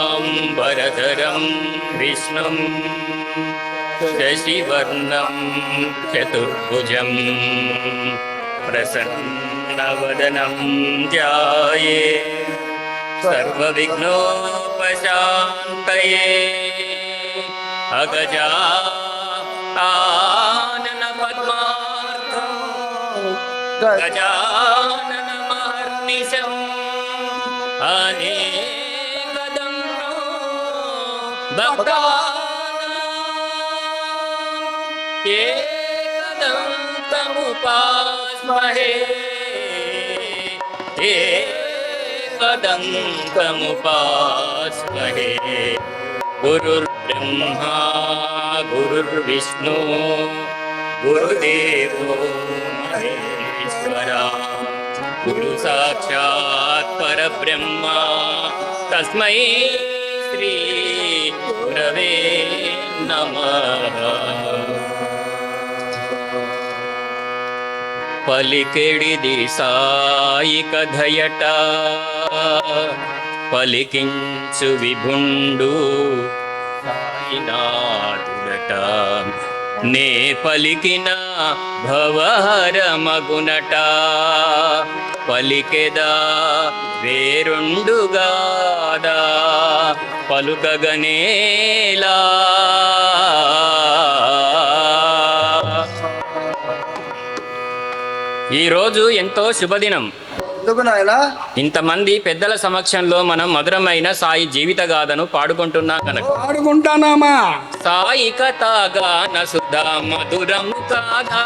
शुक्लांबरधरं विष्णुं शशिवर्णं चतुर्भुजं प्रसन्नवदनं ध्याये सर्वविघ्नोपशान्तये अगजाननपद्मार्कं गजाननमहर्निशम् एकदन्तमुपास्महे एकदन्तमुपास्महे गुरुर्ब्रह्मा गुरुर्विष्णु गुरुदेवो महेश्वरा गुरु साक्षात् परब्रह्मा तस्मै श्री गुरवे नमः। పలికెడిది సాయి కథయట పలికించు విభుండు సాయినాథుడట నే పలికిన భవహరమగునట పలికెదా వేరుండుగాదా పలుకగనేలా ఈరోజు ఎంతో శుభదినం. ఇంతమంది పెద్దల సమక్షంలో మనం మధురమైన సాయి జీవిత గాథను పాడుకుంటున్నాం కనుక పాడుకుంటానామా. సాయి కథగాన సుధా మధురం కాదా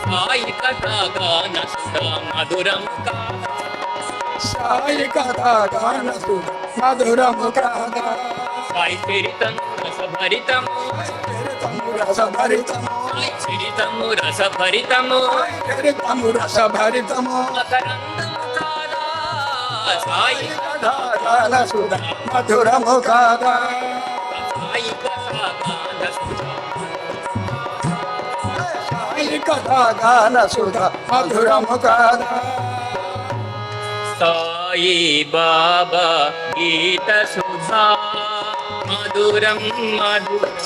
సాయి కథగాన సుధా మధురం కాదా సాయి కథగాన సుధా మధురం కాదా సాయి చరితం రసభరితము రసభరితము చరితము రసభరితము చరితము రసభరితము మకరందము కాదా సాయి కథగాన సుధా మధురము కాదా సాయి కథగాన సుధా సాయి కథగాన సుధా మధురము కాదా సాయి బాబా గీత సుధా మధురం మధురం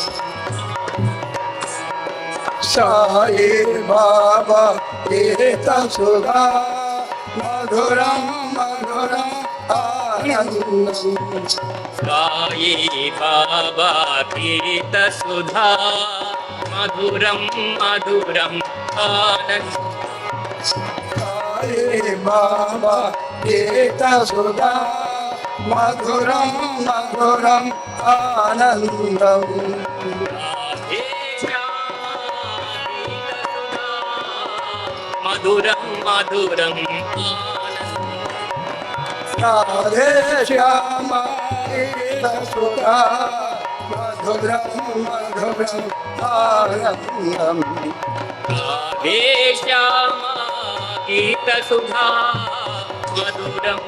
సాయి బాబా గీత సుధా మధురం మధురం ఆనందం సాయి బాబా గీత సుధా మధురం మధురం ఆనందం సాయి బాబా గీత సుధా మధురం మధురం ఆనందం మధురం మధురం రాధే శ్యామ గీత సుధా మధురం మధురం ఆనందం రాధే శ్యామ గీత సుధా మధురం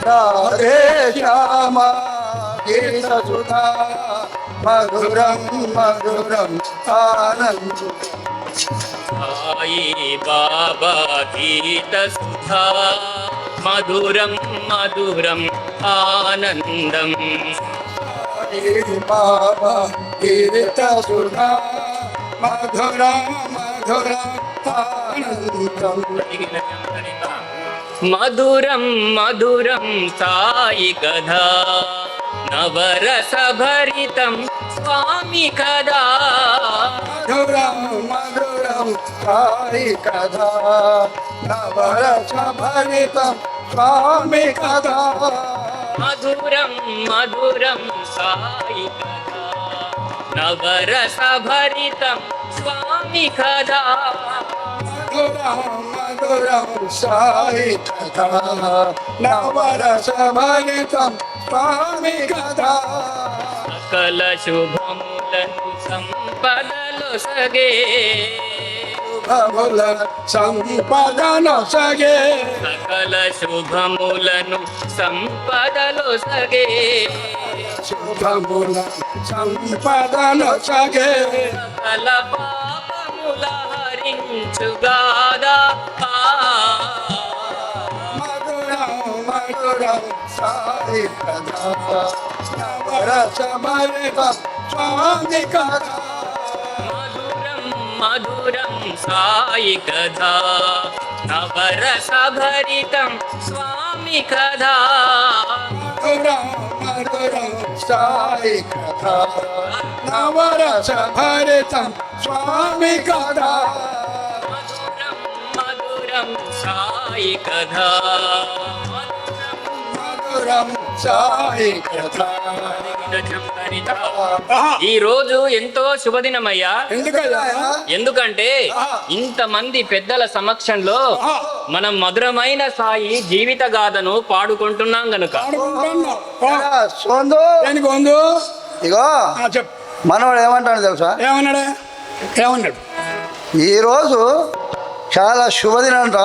రాధే శ్యామ గీత సుధా మధురం మధురం ఆనందం సాయి బాబా గీత సుధా మధురం మధురం ఆనందం సాయి బాబా గీత సుధా మధురం మధురం ఆనందం మధురం మధురం సాయి కథా నవరసభరితం స్వామి కథా మధురం మధురం సాయి కథా నవరసభరితం స్వామి కథా మధురం మధురం సాయి కథా నవరసభరితం స్వామి కథా మధురం మధురం సాయి కథ నవరస భరితం స్వామి కథ సకల శుభములను సంపదలు సగే శుభముల సంపదను సగే సకల శుభములను సంపదలు సగే శుభముల సంపదను సగే సకల పాపముల హరించుగాదా మధురం మధురం సాయి కథ నవరస భరితం స్వామి కథ మధురం మధురం సాయి కథా నవరస భరితం స్వామి కథా మధురం మధురం సాయి కథ నవరస భరితం స్వామి కథ మధురం మధురం సాయి కథా మధురం సాయి కథ ఈ రోజు ఎంతో శుభదినమయ్యా. ఎందుకయ్యా ఎందుకంటే ఇంతమంది పెద్దల సమక్షంలో మనం మధురమైన సాయి జీవిత గాథను పాడుకుంటున్నాం గనుక సోందు దేనికి ఇగో చెప్పు మనవాడు ఏమంటాడు తెలుసా ఏమన్నాడు ఏమన్నాడు ఈరోజు చాలా శుభదినంట.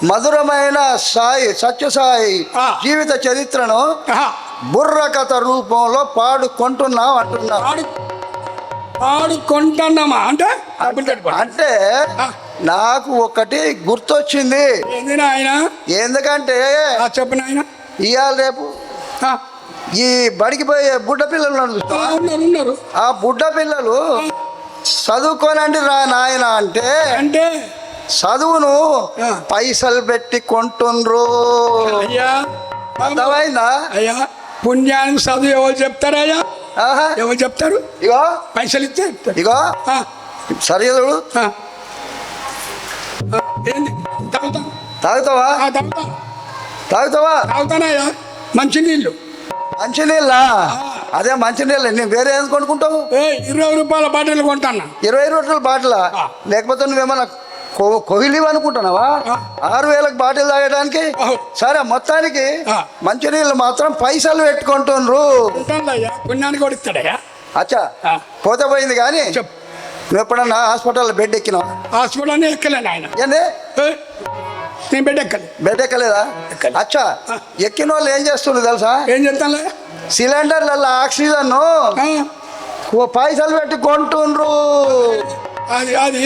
మధురమైన సాయి సత్యసాయి ఆ. జీవిత చరిత్రను ఆహా, బుర్రకథ రూపంలో పాడుకుంటున్నాం అంటున్నాం. పాడుకుంటున్నామా అంటే డబ్బులు కట్టుకో. అంటే ఆ. నాకు ఒకటి గుర్తొచ్చింది. ఏంది నాయన ఎందుకంటే చెప్పు నాయన ఇవాళ రేపు ఈ బడికి పోయే బుడ్డ పిల్లలు ఉన్నారు చూస్తావా? ఉన్నారు ఉన్నారు ఆ బుడ్డ పిల్లలు చదువుకోనండి రా నాయన అంటే అంటే చదువును ఆ. పైసలు పెట్టి కొంటుండ్రు. అయ్యా అర్థమైందా? అయ్యా పుణ్యానికి చదువు ఎవరు చెప్తారయ్యా ఆహా. ఎవరు చెప్తారు ఇగో పైసలు ఇస్తే చెప్తారు. ఇగో ఆ, సరిగదుడు ఆ. ఏంది తాగుతా తాగుతావా? తాగుతా తాగుతావా? తాగుతానయ్యా మంచి నీళ్ళు మంచినీళ్ళ అదే మంచినీళ్ళ నేను వేరే ఎందుకు కొనుక్కుంటావు? 20 రూపాయల బాటిల్ కొంటాను 20 రూపాయల బాటిల్ ఆ. లేకపోతే నువ్వేమన్నా కొహిలివి అనుకుంటున్నావా? ఆ. 6,000కి బాటిల్ తాగడానికి? ఆహో. సరే మొత్తానికి ఆ. మంచినీళ్ళు మాత్రం పైసలు పెట్టుకుంటుండ్రు. ఉంటానయ్యా పుణ్యానికి కూడా ఇస్తాడయ్యా అచ్చా ఆ. పోతే పోయింది కానీ చెప్పు నువ్వు ఎప్పుడన్నా హాస్పిటల్లో బెడ్ ఎక్కినావా? హాస్పిటల్ని ఎక్కలేను ఆయన ఏంది నేను బెడ్ ఎక్కలే బెడ్ ఎక్కలేదా? ఎక్కలే. అచ్చా ఆ. ఎక్కిన వాళ్ళు ఏం చేస్తుండ్రు తెలుసా? ఏం చెప్తానులే సిలిండర్లలో ఆక్సిజన్ పైసలు పెట్టి కొంటుండ్రు. అది అది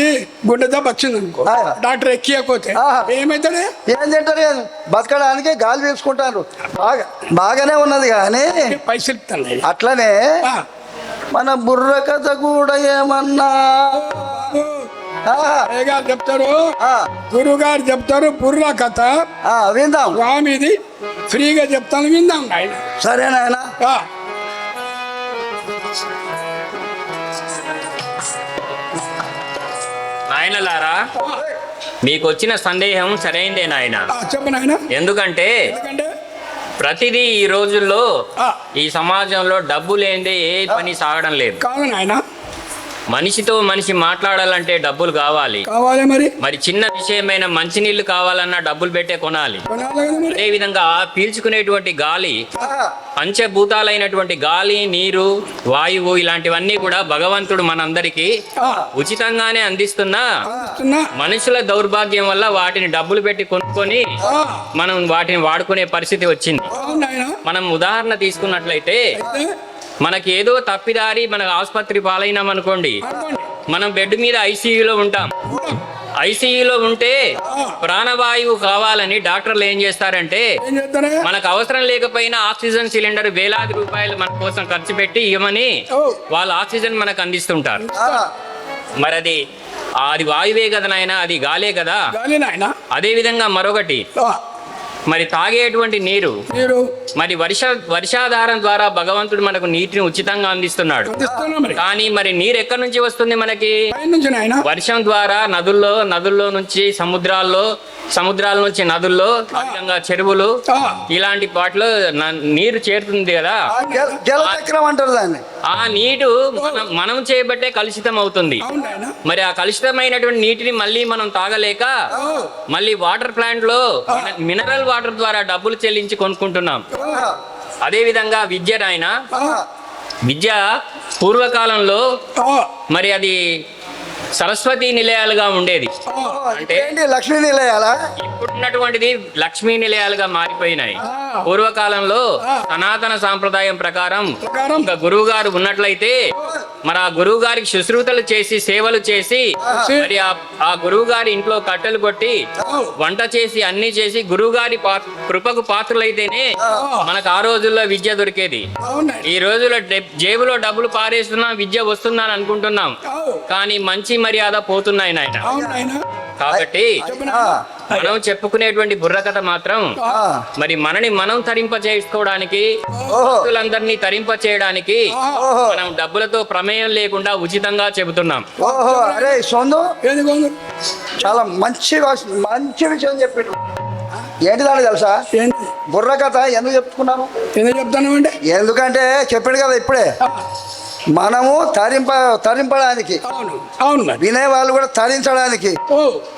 గుండె దెబ్బ వచ్చింది అనుకో ఆ. డాక్టర్ ఎక్కియకపోతే ఆహా. ఏమవుతాడే ఏం తింటారు? బతకడానికి గాలి పీల్చుకుంటారు. బాగానే ఉన్నది కానీ పైసలు ఇస్తాను అట్లనే మన బుర్ర కథ కూడా ఏమన్నా గారు చెప్తారు ఆ, గురువు గారు చెప్తారు బుర్ర కథ ఆ, విందాం. స్వామిది ఫ్రీగా చెప్తాను విందాం ఆయన సరేనాయన నాయనలారా, మీకు వచ్చిన సందేహం సరైందే నాయన. చెప్పు నాయన ఎందుకంటే ఎందుకంటే ప్రతిదీ ఈ రోజుల్లో ఆ, ఈ సమాజంలో డబ్బు లేనిదే ఏ పని సాగడం లేదు. కాదు నాయన మనిషితో మనిషి మాట్లాడాలంటే డబ్బులు కావాలి. కావాలి మరి మరి చిన్న విషయమైన మంచినీళ్లు కావాలన్నా డబ్బులు పెట్టే కొనాలి. కొనాలి కదా మరి అదే విధంగా పీల్చుకునేటువంటి గాలి, ఆ, పంచభూతాలైనటువంటి గాలి, నీరు, వాయువు ఇలాంటివన్నీ కూడా భగవంతుడు మనందరికీ ఆ, ఉచితంగానే అందిస్తున్నా అందిస్తున్నా. మనుషుల దౌర్భాగ్యం వల్ల వాటిని డబ్బులు పెట్టి కొనుక్కొని ఆ, మనం వాటిని వాడుకునే పరిస్థితి వచ్చింది. అవును నాయన మనం ఉదాహరణ తీసుకున్నట్లయితే అయితే మనకి ఏదో తప్పిదారి మన ఆసుపత్రి పాలైనాం అనుకోండి, అనుకోండి మనం బెడ్ మీద ఐసీయూలో ఉంటాం. ఉంటాం. ఐసీయూలో ఉంటే ప్రాణవాయువు కావాలని డాక్టర్లు ఏం చేస్తారంటే ఏం చేస్తారా మనకు అవసరం లేకపోయినా ఆక్సిజన్ సిలిండర్ వేలాది రూపాయలు మన కోసం ఖర్చు పెట్టి ఇవ్వమని ఓ వాళ్ళు ఆక్సిజన్ మనకు అందిస్తుంటారు. ఆ, మరి అది వాయువే కదా నాయన, అది గాలే కదా. గాలి నాయన అదే విధంగా మరొకటి, ఆ, మరి తాగేటువంటి నీరు, మీరు మరి వర్షాధారం ద్వారా భగవంతుడు మనకు నీటిని ఉచితంగా అందిస్తున్నాడు. అందిస్తున్నా మరి కానీ మరి నీరు ఎక్కడి నుంచి వస్తుంది మనకి? పై నుంచి నాయన వర్షం ద్వారా నదుల్లో నుంచి సముద్రాల్లో సముద్రాల నుంచి నదుల్లో అధికంగా చెరువులు ఆ, ఇలాంటి వాటిలో నీరు చేరుతుంది కదా. జలచక్రం అంటారు దాన్ని. ఆ నీరు మనం చేయబట్టే కలుషితం అవుతుంది. అవును నాయన. మరి ఆ కలుషితమైనటువంటి నీటిని మళ్ళీ మనం తాగలేక మళ్ళీ వాటర్ ప్లాంట్ లో మినరల్ వాటర్ ద్వారా డబ్బులు చెల్లించి కొనుక్కుంటున్నాం. అదే విధంగా విద్య నాయన, విద్య పూర్వకాలంలో మరి అది సరస్వతి నిలయాలుగా ఉండేది. అంటే ఏంటి లక్ష్మీ నిలయాలా? ఇప్పుడున్నటువంటిది లక్ష్మీ నిలయాలుగా మారిపోయినాయి. పూర్వకాలంలో సనాతన సాంప్రదాయం ప్రకారం ఒక గురువు గారు ఉన్నట్లయితే మరి ఆ గురువు గారికి శుశ్రూతలు చేసి సేవలు చేసి మరి ఆ గురువు గారి ఇంట్లో కట్టెలు కొట్టి వంట చేసి అన్ని చేసి గురువు గారి కృపకు పాత్రలైతేనే మనకు ఆ రోజుల్లో విద్య దొరికేది. ఈ రోజుల్లో జేబులో డబ్బులు పారేస్తున్నాం, విద్య వస్తుందని అనుకుంటున్నాం, కానీ మంచి మర్యాద పోతున్నాయి నాయన. కాబట్టి మనం చెప్పుకునేటువంటి బుర్రకథ మాత్రం మరి మనని మనం తరింప చేసుకోవడానికి, భక్తులందరినీ తరింప చేయడానికి మనం డబ్బులతో ప్రమేయం లేకుండా ఉచితంగా చెబుతున్నాం. ఓహో, అరే సొందు చాలా మంచి విషయం చెప్పిండు. ఏంటిదాన్ని తెలుసా? బుర్రకథ ఎందుకు చెప్పుకున్నాము? ఎందుకు చెప్తాను అంటే ఎందుకంటే చెప్పాడు కదా ఇప్పుడే, మనము తరింపడానికి, వినే వాళ్ళు కూడా తరించడానికి.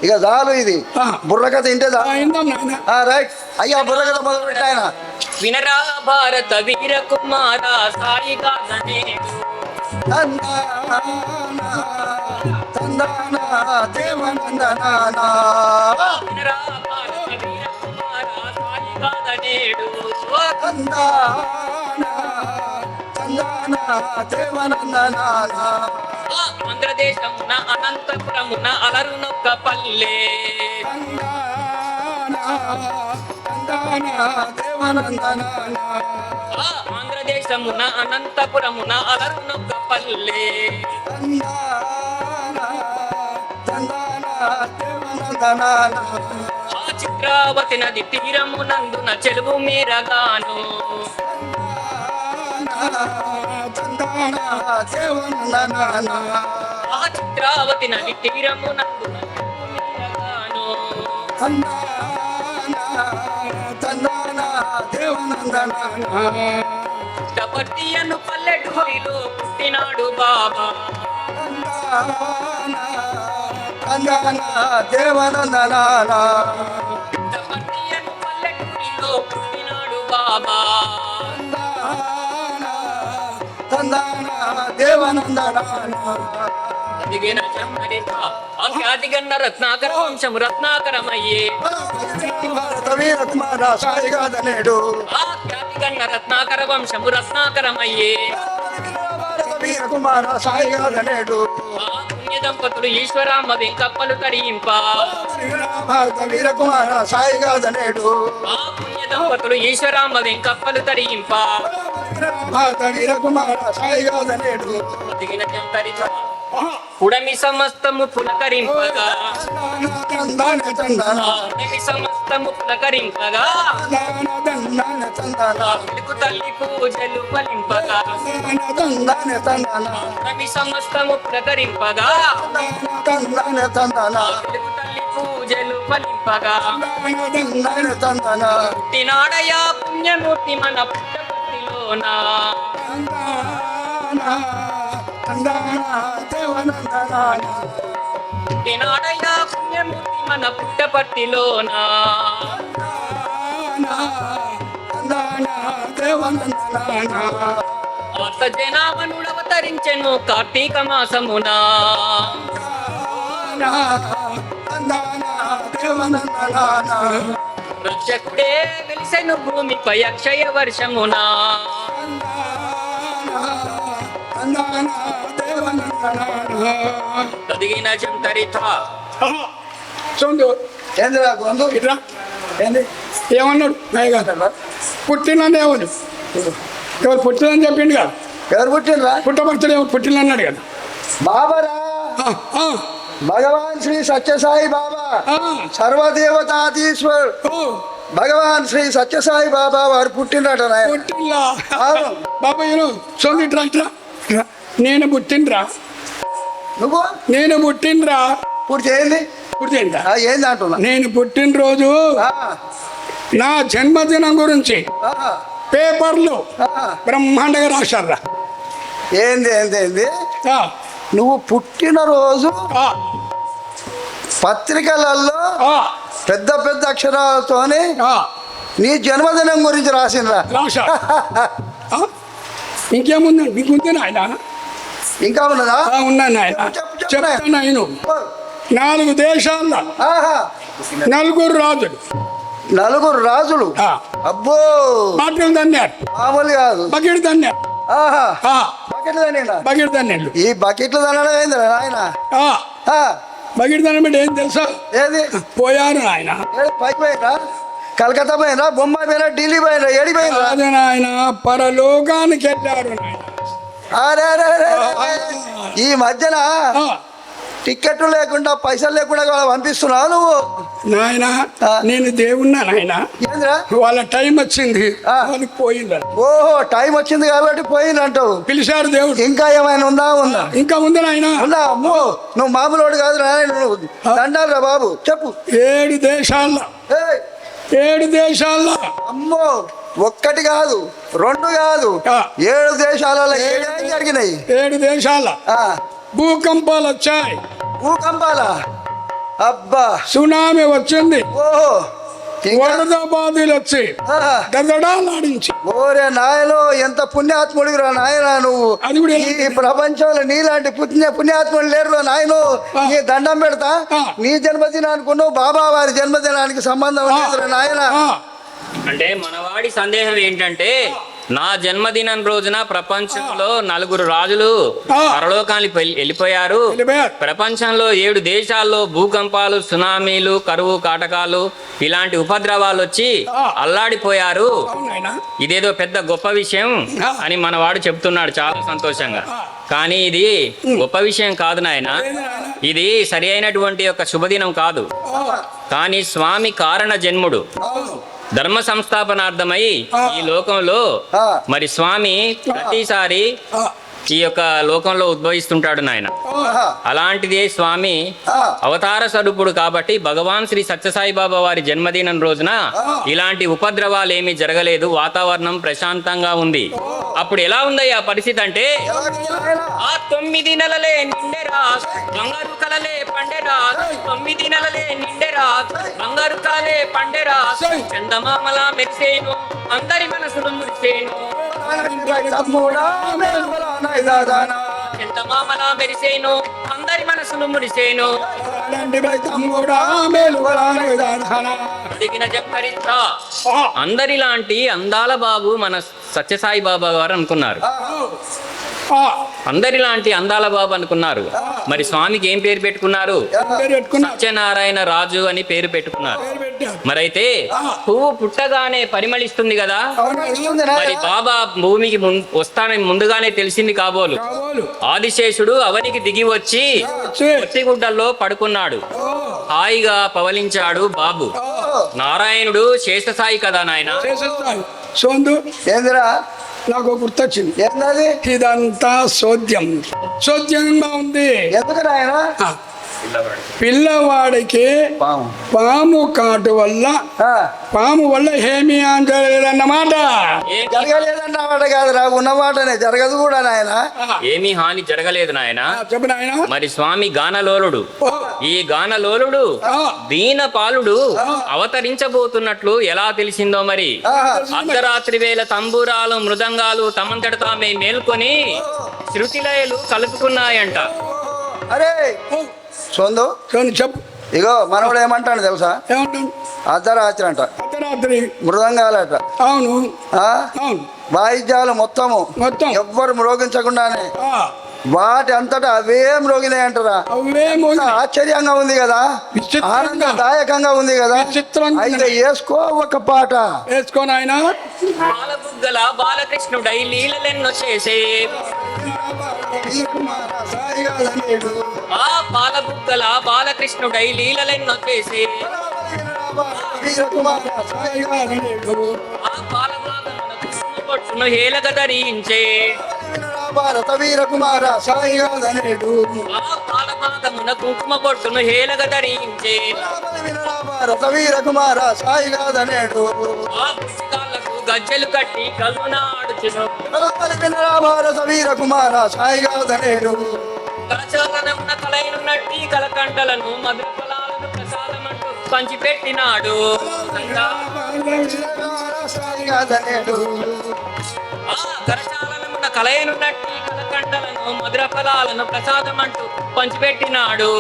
ఇక చాలు, ఇది బుర్రకథ ఇంటే రైట్. అయ్యా బుర్రకథ మొదలు పెట్టి ఆయన వినరా భారత వీర కుమార సాయిగా ఆంధ్రదేశమున అనంతపురమున అలరునొక్క పల్లె, ఆంధ్రదేశమున అనంతపురమున అలరునొక్క పల్లె, ఆ చిత్రావతి నది తీరమునందున చెలువు మీరగాను, ఆ చిత్రావతి నది తీరమునందున పుట్టపర్తియను పల్లెటూరిలో పుట్టినాడు బాబా, పుట్టపర్తియను పల్లెటూరిలో పుట్టినాడు బాబా, ఖ్యాతిగన్న రత్నాకర వంశము రత్నాకరమయ్యే, ఖ్యాతిగన్న రత్నాకర వంశము రత్నాకరమయ్యే, పుణ్య దంపతులు ఈశ్వరామ్మ వెంకప్పలు తరింప, పుణ్య దంపతులు ఈశ్వరామ్మ వెంకప్పలు తరింప, పుడమి సమస్తము పులకరింపగా, పుడమి సమస్తము పులకరింపగా, వెలుగు తల్లి పూజలు ఫలింపగా, పుడమి సమస్తము పులకరింపగా, వెలుగు తల్లి పూజలు ఫలింపగా, పుట్టినాడయా పుణ్యమూర్తి మన పుట్టపర్తిలోన, పుట్టినాడయా పుణ్యమూర్తి మన పుట్టపర్తిలోన, ఆర్త జనామనుడవతరించెను కార్తీక మాసమున, రక్షకుడే వెలిసెను భూమిపై అక్షయ వర్షమున, తదిగిన చెంతరిత చూడు ఏందిరా గొంతు ఇట్లా ఏంది ఏమన్నాడు నాయగా పుట్టినని ఎవరు ఎవరు పుట్టినని చెప్పిండు కదా, ఎవరు పుట్టినరా? పుట్టపర్తిలో ఎవరు పుట్టిన అన్నాడు కదా. బాబారా, భగవాన్ శ్రీ సత్యసాయి బాబా సర్వదేవతాధీశ్వర్ భగవాన్ శ్రీ సత్యసాయి బాబా వారు పుట్టినట పుట్టిల్లా బాబా చూడండి ఇట్లా నేను పుట్టినరా, నువ్వు నేను పుట్టినరా పూర్తి చేయండి. పుట్టిందా ఏంది అంటున్నా నేను పుట్టినరోజు ఆ, నా జన్మదినం గురించి ఆ, పేపర్లో ఆ. బ్రహ్మాండంగా రాశారా ఏంది ఏంది ఏంది ఆ, నువ్వు పుట్టినరోజు ఆ, పత్రికలలో ఆ, పెద్ద పెద్ద అక్షరాలతోని ఆ, నీ జన్మదినం గురించి రాసిండ్రా రాశా ఆ? ఇంకేముందండి మీకుంది నాయన ఇంకా ఉన్నదా ఉన్నాను నాయన చెప్పు, చెప్పు. చెప్తాను నేను 4 దేశాల్లో ఆహా 4 రాజులు నలుగురు రాజులు ఆ, అబ్బో బాటిల్ తన్నారు మామూలు కాదు బకెట్ తన్నారు ఆహా ఆ, బకెట్లు తనేనా బకెట్ తన్నాడు ఈ బకెట్లు తనడం ఏంది ఆయన బకెట్ తనబెట్టి ఏం తెలుసా ఏది పోయారు ఆయన ఏది పైకి పోయినా కలకత్తా పోయినా బొంబాయి పోయినా ఢిల్లీ పోయినా ఏడి పోయినా అదే నాయన పరలోకానికి వెళ్ళారు నాయన అరే అరే, అరే, అరే. ఈ మధ్యన ఆ, టిక్కెట్లు లేకుండా పైసలు లేకుండా పంపిస్తున్నావు నువ్వు నాయన ఆ. నేను దేవున్నా నాయన ఏంద్రా వాళ్ళ టైం వచ్చింది ఆ. వాళ్ళకి పోయింది ఓహో టైం వచ్చింది కాబట్టి పోయినంటావు పిలిచారు దేవుడు ఇంకా ఏమైనా ఉందా ఉందా ఇంకా ఉంది నాయన ఉందా అమ్మో నువ్వు మామూలు కాదు నువ్వు దండాలిరా బాబు చెప్పు 7 దేశాల్లో ఏయ్, 7 దేశాల్లో అమ్మో ఒక్కటి కాదు 2 కాదు ఆ. 7 దేశాలలో ఏం జరిగినాయి 7 దేశాల ఆ, భూకంపాలు వచ్చాయి భూకంపాల అబ్బా సునామీ వచ్చింది ఓహో ఇంకా వరద బాధలు వచ్చి ఆ, గదడాలాడించి ఓరే నాయనో ఎంత పుణ్యాత్ముడిరా నాయన నువ్వు అది కూడా ఈ ప్రపంచంలో నీలాంటి పుణ్యాత్ముడు లేరు నాయను నీ దండం పెడతా ఆ. నీ జన్మదినానికి నువ్వు బాబా వారి జన్మదినానికి సంబంధం లేదురా నాయన ఆ, అంటే మనవాడి సందేహం ఏంటంటే నా జన్మదినం రోజున ప్రపంచంలో 4 రాజులు ఆ. పరలోకానికి వెళ్ళిపోయారు. వెళ్ళిపోయారు. ప్రపంచంలో 7 దేశాల్లో భూకంపాలు, సునామీలు, కరువు కాటకాలు ఇలాంటి ఉపద్రవాలు వచ్చి ఆ. అల్లాడిపోయారు. అవును నాయన ఇదేదో పెద్ద గొప్ప విషయం ఆ. అని మనవాడు చెప్తున్నాడు చాలా సంతోషంగా. ఆ. కానీ ఇది గొప్ప విషయం కాదు నాయన. ఏంది నాయన? ఇది సరి అయినటువంటి ఒక శుభదినం కాదు. ఆ, కానీ స్వామి కారణ జన్ముడు అవును. ధర్మ సంస్థాపనార్థమై ఆ. ఈ లోకంలో ఆ. మరి స్వామి ప్రతిసారి ఆ, ఈ యొక్క లోకంలో ఉద్భవిస్తుంటాడు నాయన. ఆహా. అలాంటిదే స్వామి ఆ. అవతార స్వరూపుడు కాబట్టి భగవాన్ శ్రీ సత్యసాయి బాబా వారి జన్మదినం రోజున ఇలాంటి ఉపద్రవాలు ఏమీ జరగలేదు. వాతావరణం ప్రశాంతంగా ఉంది. అప్పుడు ఎలా ఉందయ్యా పరిస్థితి అంటే ఆ 9 నెలలే నిండెరా బంగారు కలలే పండెరా 9 నెలలే నిండెరా బంగారు కలలే పండెరా చందమామలా మెరిసేను అందరి మనసులు మురిసేను తమ్ముడా, మేలువలా నాయదాదానా. చందమామలా మెరిసేను అందరి మనసులు మురిసేను అలాంటి బై తమ్ముడా మేలువలానే దాదానా. అడిగిన జంకరించ ఆ, అందరిలాంటి అందాల బాబు మన సత్యసాయి బాబా గారు అనుకున్నారు. ఆ, అందరిలాంటి అందాల బాబు అనుకున్నారు. మరి స్వామికి ఏం పేరు పెట్టుకున్నారు? పేరు పెట్టుకున్నా సత్యనారాయణ రాజు అని పేరు పెట్టుకున్నారు. పేరు పెట్టారు. మరైతే పువ్వు పుట్టగానే పరిమళిస్తుంది కదా. అవునా, ఇస్తుంది మరి నాయనా. బాబా భూమికి వస్తానని ముందుగానే తెలిసింది కాబోలు. కాబోలు ఆదిశేషుడు అవనికి దిగి వచ్చి వచ్చి, పొత్తిగుడ్డల్లో పడుకున్నాడు. ఓ, హాయిగా పవలించాడు బాబు. ఓ, నారాయణుడు శేషసాయి కదా నాయన. చేసేస్తాను. సోందు ఏందిరా నాకు గుర్తొచ్చింది. ఏందది ఇదంతా సోద్యంగా ఉంది. ఎందుకు నాయన ఆ, పిల్లవాడికి పాము పాము కాటు వల్ల ఆ, పాము వల్ల ఏమీ అంటలేదన్నమాట. ఏం- జరగలేదన్నమాట కాదురా ఉన్నమాటనే జరగదు కూడా నాయన ఏమీ హాని జరగలేదు నాయన. చెప్పు నాయన. మరి స్వామి గానలోలుడు. ఓ, ఈ గానలోలుడు ఆ, దీనపాలుడు అవతరించబోతున్నట్లు ఎలా తెలిసిందో మరి. ఆహా. అర్ధరాత్రి వేళ తంబూరాలు మృదంగాలు తమంతట తామే మేల్కొని శృతిలయలు కలుపుకున్నాయంట. అరే ఓ, సొందు సోందు చెప్పు. ఇగో మనవడు ఏమంటాడు తెలుసా ఏమంటాను? అర్ధరాత్రి అంట అర్ధరాత్రి. మృదంగాలట అవును ఆ? అవును వాయిద్యాలు మొత్తము మొత్తం. ఎవ్వరు మ్రోగించకుండానే ఆ, వాటి అంతటా అవే మ్రోగినాయి అంటారా అవే మోగి ఆశ్చర్యంగా ఉంది కదా విచిత్రంగా. ఆనందదాయకంగా ఉంది కదా విచిత్రంగా ఉంది. అయితే వేసుకో ఒక పాట వేసుకో నాయన. బాలబుగ్గల బాలకృష్ణుడై లీలలెన్నో చేసే ఆ బాలబుగ్గల బాలకృష్ణుడై లీలలెన్నో చేసే ఆ బాలబాలమున కుసుమ బొట్టును హేళగ ధరించే భారత వీర కుమార సాయిగాదనేడు ఆ పాలపాదమున కుంకుమ బొట్టును హేలగ ధరించే వినరా భారత వీర కుమార సాయిగాదనేడు ఆ పుస్తకాలకు గజ్జెలు కట్టి కల్లునాడుచును వినరా భారత వీర కుమార సాయిగాదనేడు కలచాలనమున కలైనున్నట్టి కలకండలను మధుర ఫలాలను ప్రసాదమంటూ పంచిపెట్టినాడు సాయిగాదనేడు ఆ కరచాలనమున కలైనున్నట్టి కలకండలను మధుర ఫలాలను ప్రసాదమంటూ పంచిపెట్టినాడు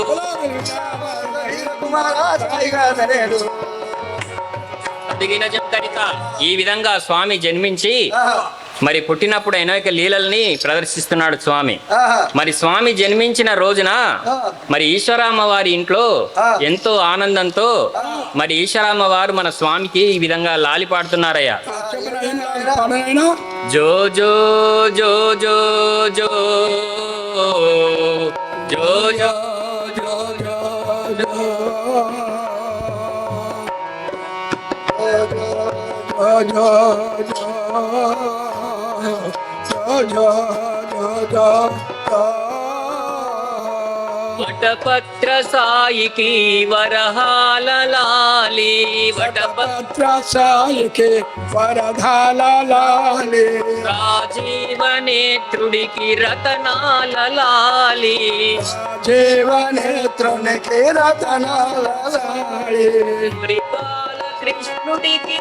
వీర కుమార సాయిగాదనేడు అదిగిన చెప్తడిక ఈ విధంగా స్వామి జన్మించి మరి పుట్టినప్పుడు అనేక లీలల్ని ప్రదర్శిస్తున్నాడు స్వామి. మరి స్వామి జన్మించిన రోజున మరి ఈశ్వరామ్మ వారి ఇంట్లో ఎంతో ఆనందంతో మరి ఈశ్వరామ్మ వారు మన స్వామికి ఈ విధంగా లాలి పాడుతున్నారయ్యా. జో జో జో జో జో జో జో వటపత్ర సాయికి వరహాల లాలి వటపత్ర సాయికి వరధాల లాలి రాజీవనేత్రుడికి రతనాల లాలి జీవనేత్రునికి రతనాల లాలి శ్రీపాల కృష్ణుడికి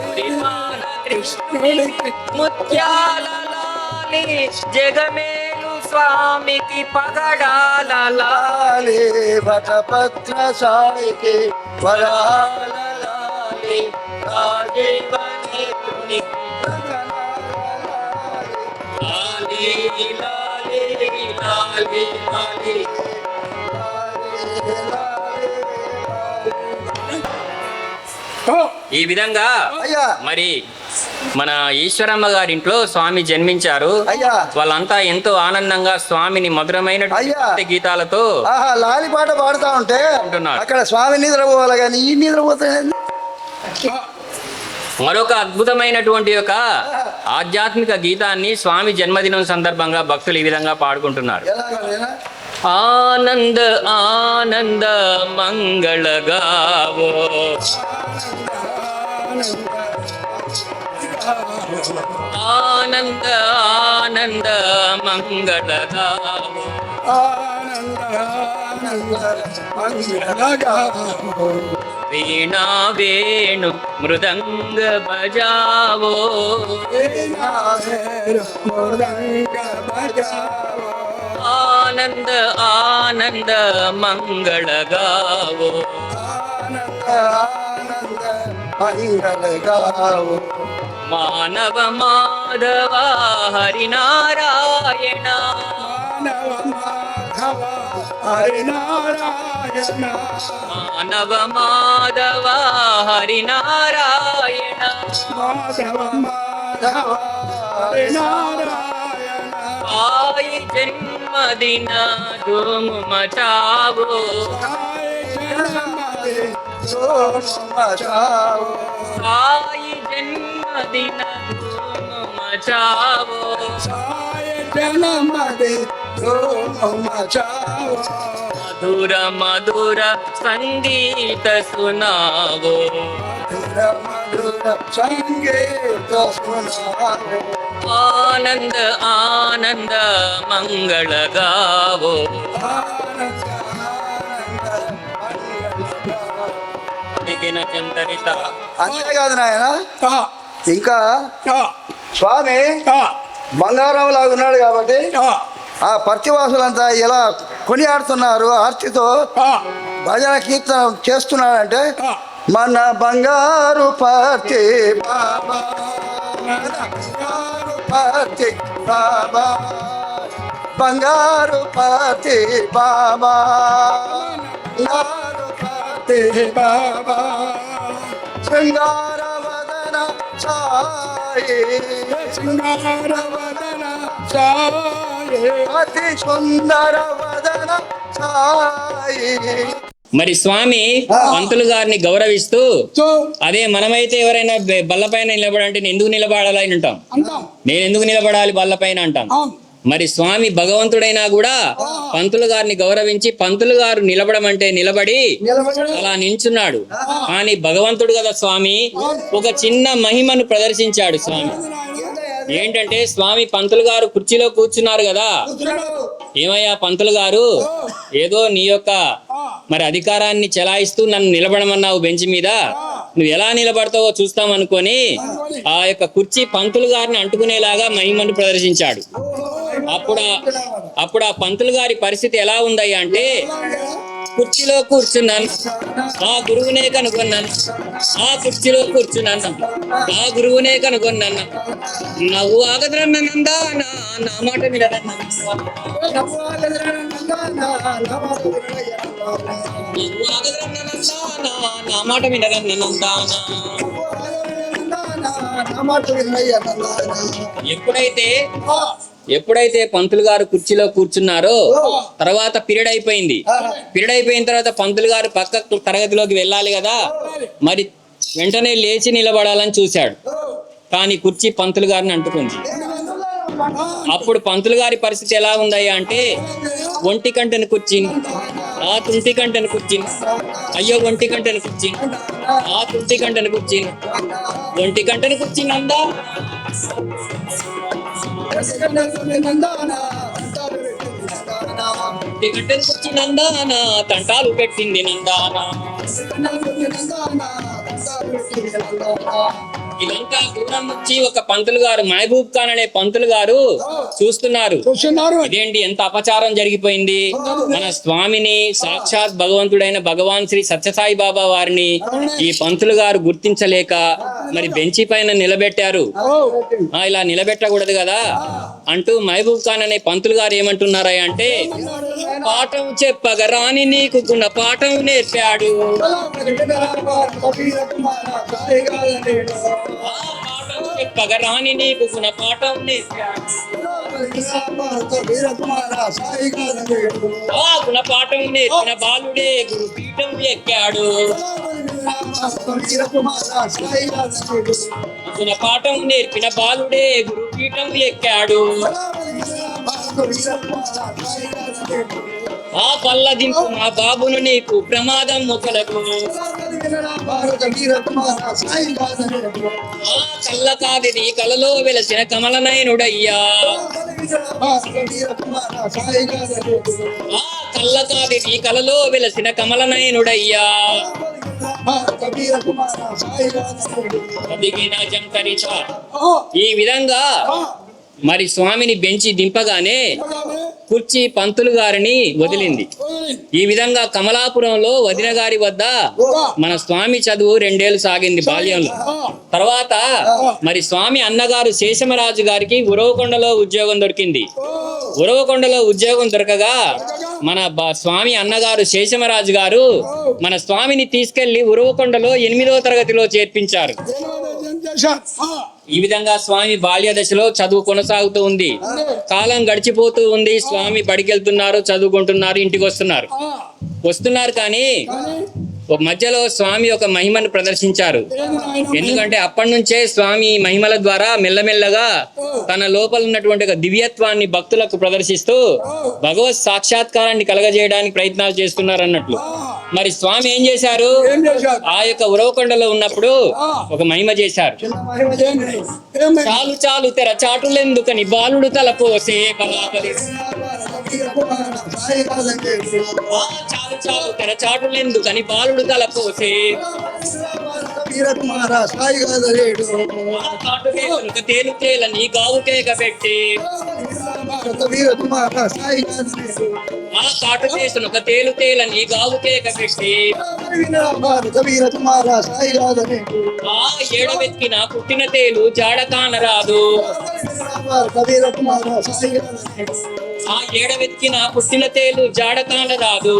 శ్రీపాల కృష్ణుడికి ముత్యాల లాలి జగమేలు స్వామికి పగడాల లాలి వటపత్ర సాయికి వరహాల లాలి రాజీవనేత్రుడికి లాలి లాలి లాలి లాలి ఈ విధంగా అయ్యా మరి మన ఈశ్వరమ్మ గారింట్లో స్వామి జన్మించారు. అయ్యా వాళ్ళంతా ఎంతో ఆనందంగా స్వామిని మధురమైన అయ్యా గీతాలతో ఆహా లాలి పాట పాడుతా ఉంటే అంటున్నారు. అక్కడ స్వామి నిద్రపోవాలి కానీ ఈ నిద్రపోతే మరొక అద్భుతమైనటువంటి ఒక ఆధ్యాత్మిక గీతాన్ని స్వామి జన్మదినం సందర్భంగా భక్తులు ఈ విధంగా పాడుకుంటున్నారు. ఎలాగైనా ఆనంద ఆనంద మంగళ గావో ఆనంద ఆనంద మంగళ గావో వీణా వేణు మృదంగ బజావో ఆనంద ఆనంద మంగళ గావో మానవ మాధవ హరినారాయణ మానవ మాధవ హరినారాయణ సాయి జన్మదిన ధూము మచావో సాయి జన్మదిన ధూము మచావో మధుర మధుర సంగీత సునావో సంగీత ఆనంద ఆనంద మంగళ గావో దిగిన చందరిత. అంతేకాదు నాయన ఇంకా స్వామి బంగారం లాగా ఉన్నాడు కాబట్టి ఆ పర్తివాసులంతా ఎలా కొనియాడుతున్నారు ఆర్తితో భజన కీర్తన చేస్తున్నాడంటే మన బంగారు పర్తి బాబా బంగారు పర్తి బాబా బంగారు పర్తి బాబా బంగారు పర్తి బాబా శృంగారవదన సాయి శృంగారవదన సాయి అతి సుందర వదన సాయి మరి స్వామి ఆ. పంతులు గారిని గౌరవిస్తూ సో అదే మనమైతే ఎవరైనా బల్లపైన నిలబడంటే నేను ఎందుకు నిలబడాలని అంటాం, అంటాం. నేను ఎందుకు నిలబడాలి బల్లపైన అంటాం. అవును. మరి స్వామి భగవంతుడైనా కూడా పంతులు గారిని గౌరవించి పంతులు గారు నిలబడమంటే నిలబడి అలా నించున్నాడు. కానీ భగవంతుడు కదా స్వామి, ఒక చిన్న మహిమను ప్రదర్శించాడు స్వామి. ఏంటంటే స్వామి పంతులు గారు కుర్చీలో కూర్చున్నారు కదా, ఏమయ్యా పంతులు గారు, ఏదో నీ యొక్క మరి అధికారాన్ని చెలాయిస్తూ నన్ను నిలబడమన్నావు బెంచ్ మీద, నువ్వు ఎలా నిలబడతావో చూస్తాం అనుకొని ఆ యొక్క కుర్చీ పంతులు గారిని అంటుకునేలాగా మహిమను ప్రదర్శించాడు. అప్పుడు ఆ పంతులు గారి పరిస్థితి ఎలా ఉందయ్యా అంటే, కుర్చీలో కూర్చున్నాను, ఆ గురువునే కనుగొన్నాను, ఆ కుర్చీలో కూర్చున్నాను, ఆ గురువునే కనుగొన్నాను, నవ్వు ఆగదరన్న నందా నా మాట వినదన్న, నవ్వు ఆగదరన్న నందా నా మాట వినదన్న నందానా. ఎప్పుడైతే పంతులు గారు కుర్చీలో కూర్చున్నారో తర్వాత పీరియడ్ అయిపోయింది. పీరియడ్ అయిపోయిన తర్వాత పంతులు గారు పక్క తరగతిలోకి వెళ్ళాలి కదా, మరి వెంటనే లేచి నిలబడాలని చూశాడు. కానీ కుర్చీ పంతులు గారిని అంటుకుంది. అప్పుడు పంతులు గారి పరిస్థితి ఎలా ఉందయ్యా అంటే, ఒంటి కంటను కూర్చుని, ఆ తుంటి కంటను కూర్చుని, అయ్యో ఒంటి కంటను కూర్చుని, ఆ తుంటి కంటను కూర్చుని, ఒంటి కంటను కూర్చుని అందా, ఒంటి కంటను కూర్చుని నందానా, తంటాలు పెట్టింది నందానా. ఇదంతా దూరం నుంచి ఒక పంతులు గారు, మహబూబ్ ఖాన్ అనే పంతులు గారు చూస్తున్నారు. ఇదేంటి ఎంత అపచారం జరిగిపోయింది, మన స్వామిని సాక్షాత్ భగవంతుడైన భగవాన్ శ్రీ సత్యసాయి బాబా వారిని ఈ పంతులు గారు గుర్తించలేక మరి బెంచి పైన నిలబెట్టారు, ఇలా నిలబెట్టకూడదు కదా అంటూ మహబూబ్ ఖాన్ అనే పంతులు గారు ఏమంటున్నారా అంటే, పాఠం చెప్పగా రాని నీకు గుణ పాఠం నేర్పాడు, చెప్పగా రాని నీకు గుణ పాఠం నేర్పాడు, ఆ గుణ పాఠం నేర్పిన బాలుడే గురు పీఠం ఎక్కాడు, గుణ పాఠం నేర్పిన బాలుడే గురు పీఠం ఎక్కాడు, ఆ పల్లదింపు మా బాబును నీకు ప్రమాదం మొదలకు, ఆ కళ్ళ కాదిది కలలో వెలసిన కమలనయనుడయ్యా, ఆ కళ్ళ కాదిది కలలో వెలసిన కమలనయనుడయ్యా, ఈ విధంగా మరి స్వామిని బెంచి దింపగానే కుర్చీ పంతులు గారిని వదిలింది. ఈ విధంగా కమలాపురంలో వదిన గారి వద్ద మన స్వామి చదువు 2 ఏళ్ళు సాగింది బాల్యంలో. తర్వాత మరి స్వామి అన్నగారు శేషమరాజు గారికి ఉరవకొండలో ఉద్యోగం దొరికింది. ఉరవకొండలో ఉద్యోగం దొరకగా మన స్వామి అన్నగారు శేషమరాజు గారు మన స్వామిని తీసుకెళ్లి ఉరవకొండలో 8వ తరగతిలో చేర్పించారు. ఈ విధంగా స్వామి బాల్య దశలో చదువు కొనసాగుతూ ఉంది. కాలం గడిచిపోతూ ఉంది. స్వామి బడికి వెళ్తున్నారు, చదువుకుంటున్నారు, ఇంటికి వస్తున్నారు. కానీ ఒక మధ్యలో స్వామి ఒక మహిమను ప్రదర్శించారు. ఎందుకంటే అప్పటి నుంచే స్వామి మహిమల ద్వారా మెల్లమెల్లగా తన లోపల ఉన్నటువంటి ఒక దివ్యత్వాన్ని భక్తులకు ప్రదర్శిస్తూ భగవత్ సాక్షాత్కారాన్ని కలగజేయడానికి ప్రయత్నాలు చేస్తున్నారు అన్నట్లు. మరి స్వామి ఏం చేశారు, ఆ యొక్క ఉరవకొండలో ఉన్నప్పుడు ఒక మహిమ చేశారు. చాలు చాలు తెర చాటులెందుకని బాలుడు తలపోసే బలాబలి, చాలు చాలు తెర చాటులెందుకని బాలుడు తలపోసే, తేలు తేలని గావు కేక పెట్టి, ఆ కాటు చేసిన ఒక తేలు తేలని గావు కేక పెట్టి, ఆ ఏడవెత్తిన పుట్టిన తేలు జాడ కానరాదు, ఆ ఏడవెత్తిన పుట్టిన తేలు జాడ కానరాదు,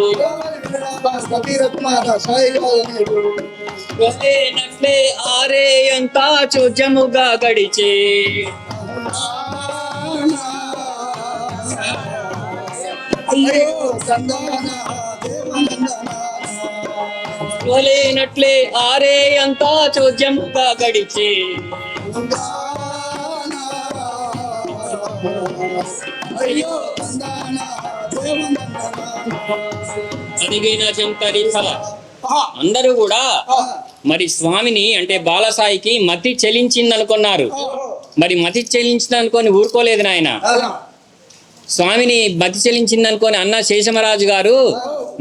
నట్లే ఆరే అంతా చోజముగా గడిచే, అయ్యో తందాన దేవనందన లేనట్లే ఆరే అంతా చోద్యముగా గడిచే అయ్యో తందాన దేవనందన అదిగిన జంతరిత అందరూ కూడా మరి స్వామిని అంటే బాలసాయికి మతి చెలించింది అనుకున్నారు. మరి మతి చెల్లించింది అనుకొని ఊరుకోలేదు నాయన. స్వామిని మతి చెల్లించింది అనుకొని అన్న శేషమరాజు గారు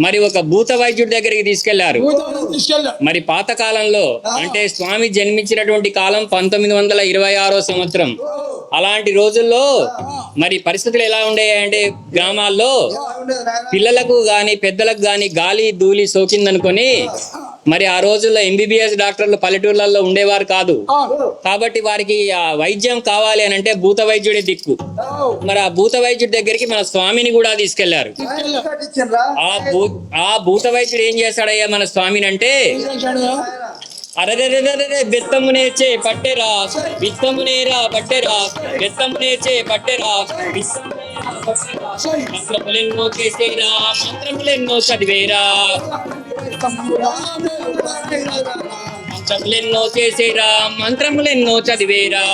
మరి ఒక భూత వైద్యుడి దగ్గరికి తీసుకెళ్లారు. మరి పాతకాలంలో అంటే స్వామి జన్మించినటువంటి కాలం 1926 సంవత్సరం. అలాంటి రోజుల్లో మరి పరిస్థితులు ఎలా ఉండేయంటే గ్రామాల్లో పిల్లలకు గాని పెద్దలకు గాని గాలి ధూళి సోకిందనుకొని మరి ఆ రోజుల్లో ఎంబీబీఎస్ డాక్టర్లు పల్లెటూర్లలో ఉండేవారు కాదు. కాబట్టి వారికి ఆ వైద్యం కావాలి అని అంటే భూత వైద్యుడే దిక్కు. మరి ఆ భూత వైద్యుడి దగ్గరికి మన స్వామిని కూడా తీసుకెళ్లారు. ఆ భూత వైద్యుడు ఏం చేస్తాడయ్యా మన స్వామిని అంటే, అరే బెత్తమునేచే పట్టెరా బిత్తమునేరా పట్టెరా బెత్తమునేచే పట్టెరా మంత్రములెన్నో చేసేరా మంత్రములెన్నో చదివేరా మంత్రములెన్నో చేసేరా మంత్రములెన్నో చదివేరా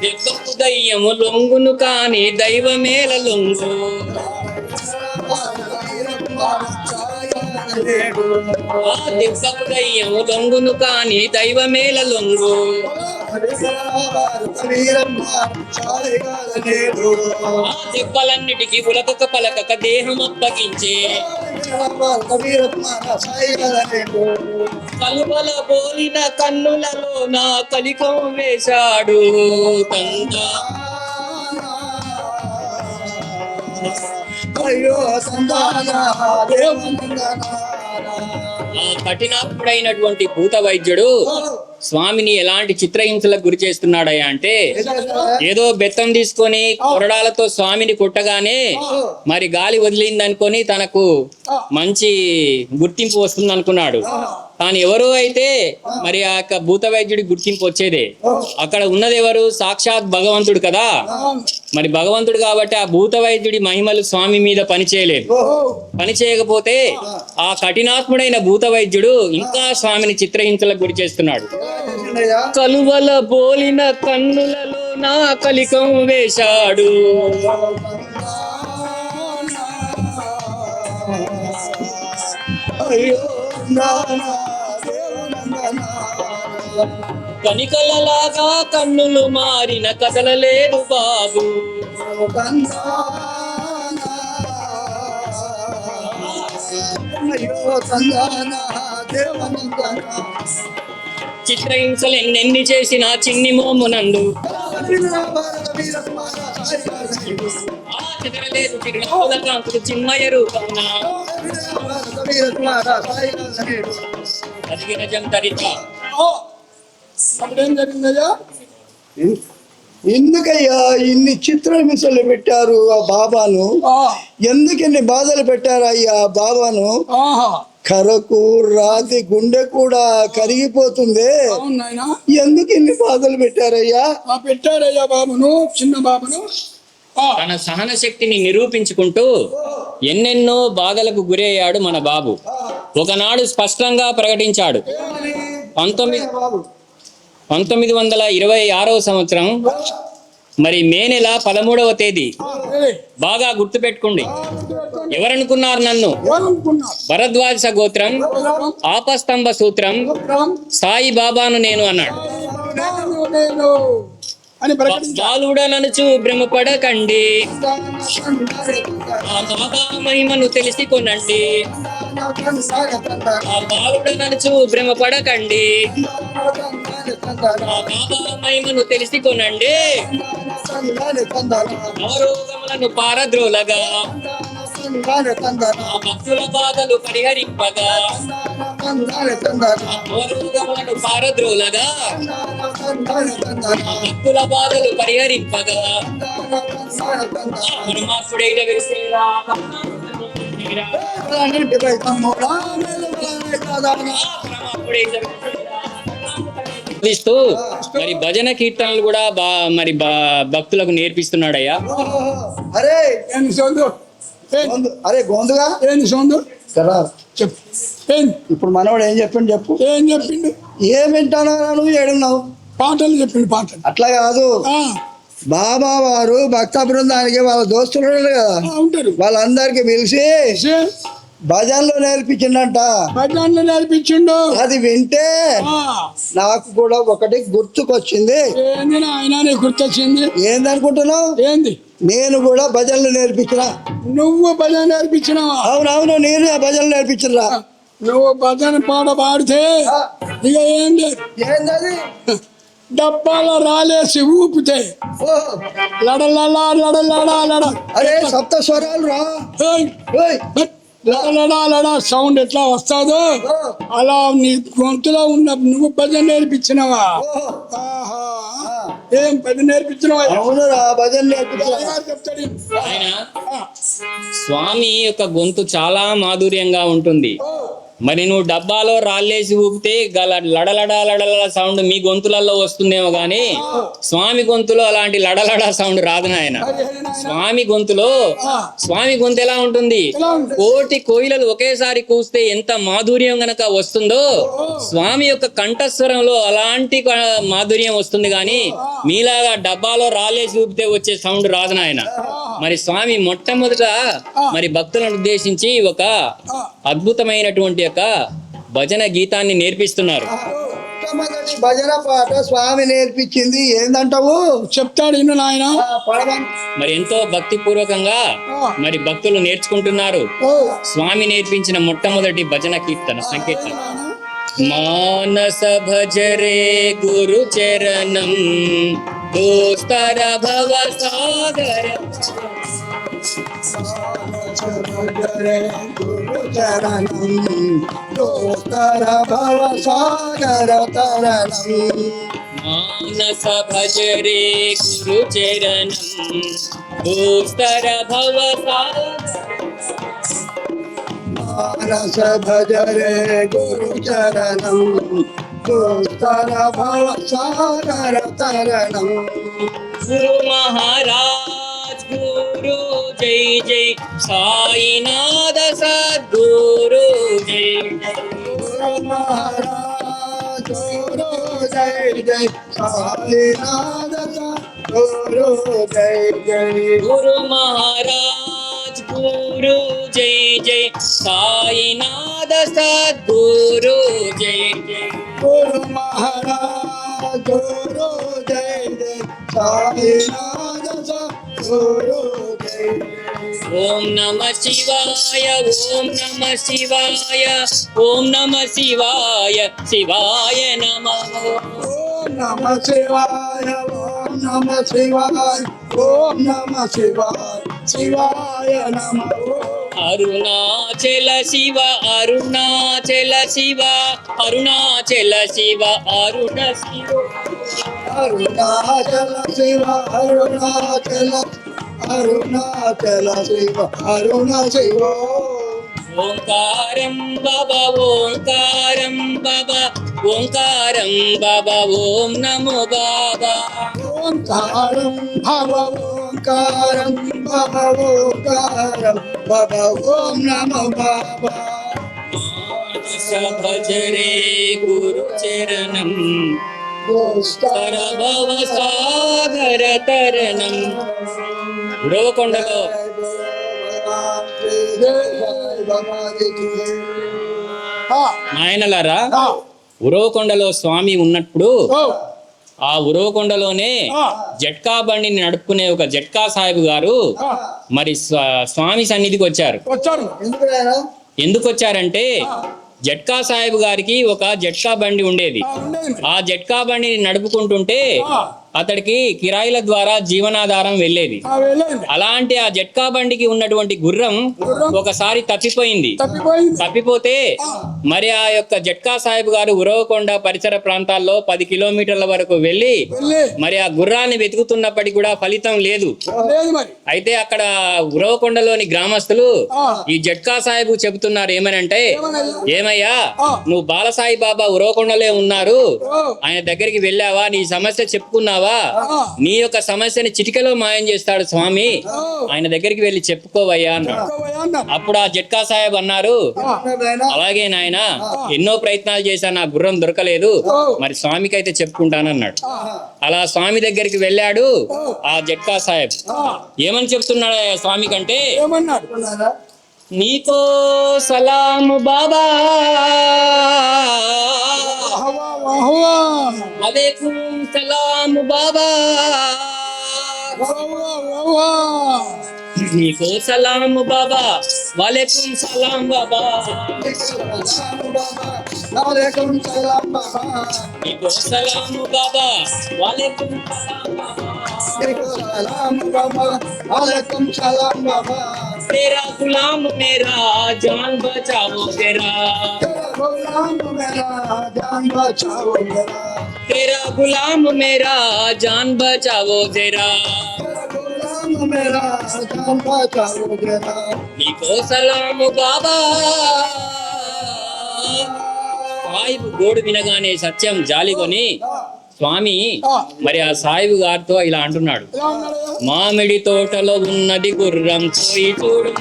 దెబ్బకు దయ్యము లొంగును కాని దైవమేల లొంగు ఆ దెబ్బకు దయ్యము లొంగును కాని దైవమేల లొంగు ఆ దెబ్బలన్నిటికీ ఉలకక పలకక దేహం అప్పగించే కలువల బోలిన కన్నులలో నా కలికం వేశాడు తందా అయ్యో తందాన దేవనందన ఆ కఠినాత్ముడైనటువంటి భూత వైద్యుడు స్వామిని ఎలాంటి చిత్రహింసలకు గురి చేస్తున్నాడయ్యా అంటే, ఏదో బెత్తం తీసుకొని కొరడాలతో స్వామిని కొట్టగానే మరి గాలి వదిలింది అనుకొని తనకు మంచి గుర్తింపు వస్తుంది అనుకున్నాడు. కానీ ఎవరు అయితే మరి ఆ యొక్క భూత వైద్యుడి గుర్తింపు వచ్చేదే. అక్కడ ఉన్నది ఎవరు? సాక్షాత్ భగవంతుడు కదా. మరి భగవంతుడు కాబట్టి ఆ భూత వైద్యుడి మహిమలు స్వామి మీద పనిచేయలేదు. పని చేయకపోతే ఆ కఠినాత్ముడైన భూత వైద్యుడు ఇంకా స్వామిని చిత్రహింసలకు గురి చేస్తున్నాడు. కలువల బోలిన కన్నులలో నా కలికం వేశాడు కనికలలాగా కన్నులు మారిన కదలలేదు బాబు చిత్రహింసలు ఎన్నెన్ని చేసిన చిన్ని మోమునందు చెదరలేదు చిరునవ్వుల చిన్మయ రూపమున అదిగిన జంతరిత అప్పుడేం జరిగిందయ్యా? ఎందుకయ్యా ఇన్ని చిత్రహింసలు పెట్టారు ఆ బాబాను? ఎందుకు ఇన్ని బాధలు పెట్టారు అయ్యా బాబాను? కరకు రాతి గుండె కూడా కరిగిపోతుంది. ఎందుకు ఇన్ని బాధలు పెట్టారయ్యా? పెట్టారయ్యా బాబును, చిన్న బాబును. తన సహన శక్తిని నిరూపించుకుంటూ ఎన్నెన్నో బాధలకు గురయ్యాడు మన బాబు. ఒకనాడు స్పష్టంగా ప్రకటించాడు. 1926 సంవత్సరం మరి మే నెల 13వ తేదీ. బాగా గుర్తు పెట్టుకోండి. ఎవరనుకున్నారు నన్ను? భరద్వాజ గోత్రం, ఆపస్తంభ సూత్రం, సాయి బాబాను నేను అన్నాడు. బాలుడననుచు భ్రమపడకండి, ఆ బాబా మహిమను తెలిసి కొనండి. ఆ బాలుడననుచు భ్రమపడకండి, ఆ బాబా మహిమను తెలిసి కొనండి. అవరోగములను పారద్రోలగా, ఆ భక్తుల బాధలు పరిహరింపగా, అవరోగములను పారద్రోలగా, ఆ భక్తుల బాధలు పరిహరింపగా, పరమాత్ముడైన వెలిసేరా పరమాత్ముడైన ఇస్తూ మరి భజన కీర్తనలు కూడా భక్తులకు నేర్పిస్తున్నాడయ్యా. ఓహో. అరే ఏంది సొందు అరే గొంతుగా ఏంది సొందు కదా చెప్పు ఏంది ఇప్పుడు మనవాడు ఏం చెప్పిండు చెప్పు. ఏం చెప్పిండు ఏం వింటానో నువ్వు ఏడున్నావు. పాటలు చెప్పిండు పాటలు అట్లా కాదు, బాబా వారు భక్త బృందానికి వాళ్ళ దోస్తులు ఉన్నారు కదా, ఉంటారు వాళ్ళందరికి పిలిచి భజనలు నేర్పించిండంట. భజనలు నేర్పించిండు. అది వింటే నాకు కూడా ఒకటి గుర్తుకొచ్చింది. ఏంది ఆయన నీకు గుర్తొచ్చింది? ఏందనుకుంటున్నావు? ఏంది? నేను కూడా భజనలు నేర్పించిన. నువ్వు భజన నేర్పించినావా? అవునవును, నేను భజనలు నేర్పించరా. నువ్వు భజన పాట పాడితే ఇక ఏం లేదు. ఏందది? డబ్బాలో రాలేసి ఊపితే లడలడా లడలడా లడ. అరే సప్త స్వరాలు రా. లడలడా లడ సౌండ్ ఎట్లా వస్తాదో అలా నీ గొంతులో ఉన్న నువ్వు భజన నేర్పించినవా? ఆహా. ఏం భజన నేర్పించినవా? అవునురా, భజన నేర్పించరా. చెప్తాడు ఆయన స్వామి యొక్క గొంతు చాలా మాధుర్యంగా ఉంటుంది. మరి నువ్వు డబ్బాలో రాళ్ళేసి ఊపితే లడలడా లడలడ సౌండ్ మీ గొంతులలో వస్తుందేమో గానీ స్వామి గొంతులో అలాంటి లడలడా సౌండ్ రాదు నాయన. స్వామి గొంతులో స్వామి గొంతు ఎలా ఉంటుంది? కోటి కోయిలలు ఒకేసారి కూస్తే ఎంత మాధుర్యం గనక వస్తుందో స్వామి యొక్క కంఠస్వరంలో అలాంటి మాధుర్యం వస్తుంది గాని మీలాగా డబ్బాలో రాళ్ళేసి ఊపితే వచ్చే సౌండ్ రాదు నాయన. మరి స్వామి మొట్టమొదట మరి భక్తులను ఉద్దేశించి ఒక అద్భుతమైనటువంటి యొక్క భజన గీతాన్ని నేర్పిస్తున్నారు. మొట్టమొదటి భజన పాట స్వామి నేర్పించింది ఏందంటావు? చెప్తాడు ఇನ್ನು నాయన. మరి ఎంతో భక్తి పూర్వకంగా మరి భక్తులు నేర్చుకుంటున్నారు. స్వామి నేర్పించిన మొట్టమొదటి భజన కీర్తన సంకీర్తన. మానస భజరే గురు చరణం దోస్తర భవ సాగర గురు చరణం దోస్తర భవ సాగర తరణం. మానస భజరే గురు చరణం దోస్తర భవ సాగర. మానస భజరే గురు చరణం దోస్తర భవ సాగర తరణం. గురు మహారాజ్ గురు జై జై సాయినాథ సద్గురు జై జై. గురు మహారాజ్ గురు జై జై సాయినాథ సద్గురు జై జై. గురు మహారాజ్ గురు జై జై సాయినాథ సద్గురు జై జై. గురు మహారాజ్ గురు జై జై సాయినాథ సద్గురు జై జై. ఓం నమ శివాయ ఓం నమ శివాయ ఓం నమ శివాయ శివాయ నమః. ఓం నమ శివాయ ఓం నమ శివాయ ఓం నమ శివాయ శివాయ నమః. అరుణాచల శివ అరుణాచల శివ అరుణాచల శివ అరుణ శివ. అరుణాచల శివ అరుణాచల అరుణాచల శివ అరుణ శివ. ఓంకారం బబ ఓంకారం బబ ఓంకారం బబ ఓం నమో బాబా. ఓంకారం భవ ఓంకారం భవ ఓంకారం భవ ఓం నమో బాబా. మానస భజరే గురు చరణం దోస్తర భవ సాగర తరణం. ఉరవకొండలో నాయనలారా ఉరవకొండలో స్వామి ఉన్నప్పుడు ఆ ఉరవకొండలోనే జట్కా బండిని నడుపుకునే ఒక జట్కా సాహిబ్ గారు మరి స్వామి సన్నిధికి వచ్చారు. ఎందుకు వచ్చారంటే జట్కా సాహిబ్ గారికి ఒక జట్కా బండి ఉండేది. ఆ జట్కా బండిని నడుపుకుంటుంటే అతడికి కిరాయిల ద్వారా జీవనాధారం వెళ్ళేది. వెళ్ళండి. అలాంటి ఆ జట్కా బండికి ఉన్నటువంటి గుర్రం ఒకసారి తప్పిపోయింది. తప్పిపోయింది. తప్పిపోతే మరి ఆ యొక్క జట్కా సాహెబ్ గారు ఉరవకొండ పరిసర ప్రాంతాల్లో 10 కిలోమీటర్ల వరకు వెళ్ళి వెళ్ళి మరి ఆ గుర్రాన్ని వెతుకుతున్నప్పటికీ కూడా ఫలితం లేదు. లేదు మరి. అయితే అక్కడ ఉరవకొండలోని గ్రామస్తులు ఆ. ఈ జట్కా సాహెబ్ చెబుతున్నారు ఏమనంటే, ఏమయ్యా నువ్వు బాలసాయి బాబా ఉరవకొండలే ఉన్నారు, ఓ. ఆయన దగ్గరికి వెళ్ళావా, నీ సమస్య చెప్పుకున్నావా, నీ యొక్క సమస్యని చిటికెలో మాయం చేస్తాడు స్వామి, ఆయన దగ్గరికి వెళ్ళి చెప్పుకోవయ్యా అన్నాడు. అన్నారు. అప్పుడు ఆ జట్కా సాహెబ్ అన్నారు, అలాగే నాయన ఎన్నో ప్రయత్నాలు చేశా, నా గుర్రం దొరకలేదు, మరి స్వామికి అయితే చెప్పుకుంటానన్నాడు. అలా స్వామి దగ్గరికి వెళ్ళాడు ఆ జట్కా సాహెబ్. ఏమని చెప్తున్నాడు ఆ స్వామి కంటే, ఏమన్నాడు? నీకో సలాము బాబా, వాహ్వా, వాహ్వా. అలైకుం సలాము బాబా, వాహ్వా, వాహ్వా. నీకో సలాము బాబా, వాలేకుం సలాం బాబా, నీకో సలాము బాబా, వాలేకుం సలాం బాబా, तेरा गुलाम मेरा जान बचाओ तेरा, तेरा गुलाम मेरा जान बचाओ तेरा, నీకో సలాము బాబా. సాయిబు గోడు వినగానే సత్యం జాలికొని స్వామి మరి ఆ సాయిబు గారితో ఇలా అంటున్నాడు, ఎలా ఉన్నాడు? మామిడి తోటలో ఉన్నది గుర్రం పోయి చూడు,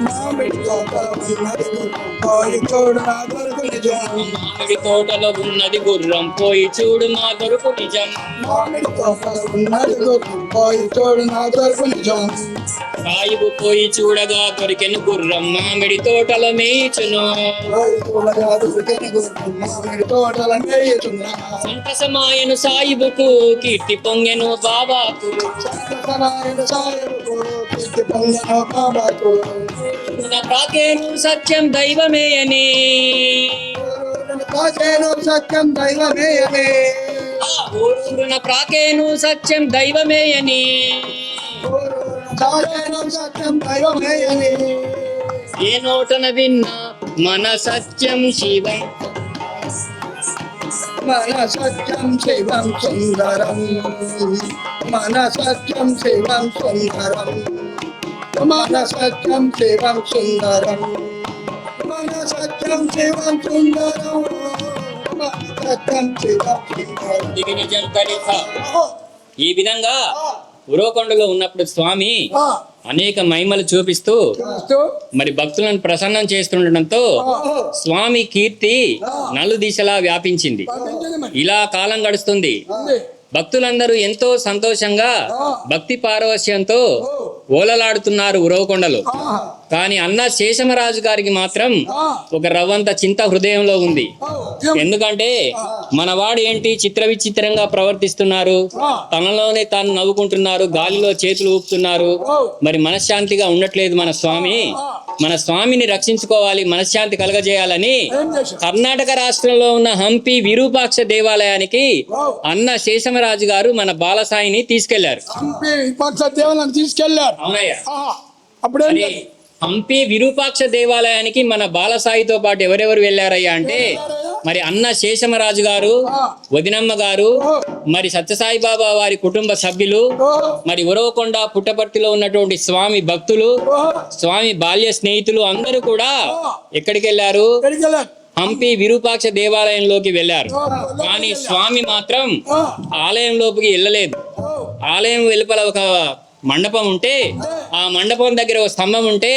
మామిడి తోటలో ఉన్నది గుర్రం పోయి చూడు నా దొరకు నిజం. మామిడి తోటలో ఉన్నది గుర్రం పోయి చూడు మా దొరకు నిజం, మామిడి తోటలో ఉన్నది గుర్రం పోయి చూడు నా దొరకు నిజం. సాయిబు పోయి చూడగా దొరికెను గుర్రం మామిడి తోటలో మేయిచును, పోయి చూడగా దొరికిన గుర్రం మామిడి తోటలో మేయుచున్నా. సంతసమాయను సాయిబుకు కీర్తి పొంగెను బాబాకు, సంతసమాయను సాయిబుకు కీర్తి పొంగెను బాబాకు. నా ప్రాకేను సత్యం దైవమే అని, కాచేను సత్యం దైవమే అని. ఊరున ప్రాకేను సత్యం దైవమే అని, కాచేను సత్యం దైవమే అని. ఏ నోటన విన్నా మన సత్యం శివం, మన సత్యం శివం సుందరం, మన సత్యం శివం సుందరం, మన సత్యం శివం సుందరం, మన సత్యం శివం సుందరం, మన సత్యం శివం సుందరం. ఇది నిజం కలిస. ఈ విధంగా ఉరవకొండలో ఉన్నప్పుడు స్వామి అనేక మహిమలు చూపిస్తూ చూస్తూ మరి భక్తులను ప్రసన్నం చేస్తుండటంతో స్వామి కీర్తి నలు దిశలా వ్యాపించింది. పంపించండి మరి. ఇలా కాలం గడుస్తుంది. ఉంది. భక్తులందరూ ఎంతో సంతోషంగా భక్తి పారవశ్యంతో ఓలలాడుతున్నారు ఉరవకొండలో. ఆహా. కానీ అన్న శేషమరాజు గారికి మాత్రం ఆ. ఒక రవ్వంత చింత హృదయంలో ఉంది. ఏం? ఎందుకంటే మనవాడు ఏంటి చిత్ర విచిత్రంగా ప్రవర్తిస్తున్నారు, తనలోనే తాను నవ్వుకుంటున్నారు, గాలిలో చేతులు ఊపుతున్నారు, మరి మనశ్శాంతిగా ఉండట్లేదు మన స్వామి. మన స్వామిని రక్షించుకోవాలి, మనశ్శాంతి కలగజేయాలని ఏం చేశారు? కర్ణాటక రాష్ట్రంలో ఉన్న హంపి విరూపాక్ష దేవాలయానికి అన్న శేషమరాజు గారు మన బాలసాయిని తీసుకెళ్లారు. హంపి విపక్ష దేవులను తీసుకెళ్లారు. అవునయ్య. ఆహా. అప్పుడేం మరి చేశారు? హంపి విరూపాక్ష దేవాలయానికి మన బాలసాయితో పాటు ఎవరెవరు వెళ్ళారయ్యా అంటే, మరి అన్న శేషమరాజు గారు, వదినమ్మ గారు, మరి సత్యసాయి బాబా వారి కుటుంబ సభ్యులు, మరి ఉరవకొండ పుట్టపర్తిలో ఉన్నటువంటి స్వామి భక్తులు, స్వామి బాల్య స్నేహితులు అందరూ కూడా ఎక్కడికి వెళ్ళారు? ఎక్కడికి వెళ్ళారు? హంపి విరూపాక్ష దేవాలయంలోకి వెళ్ళారు. కానీ స్వామి మాత్రం ఆలయంలోకి వెళ్ళలేదు. ఆలయం వెలుపల ఒక మండపం ఉంటే, ఆ మండపం దగ్గర ఒక స్తంభం ఉంటే,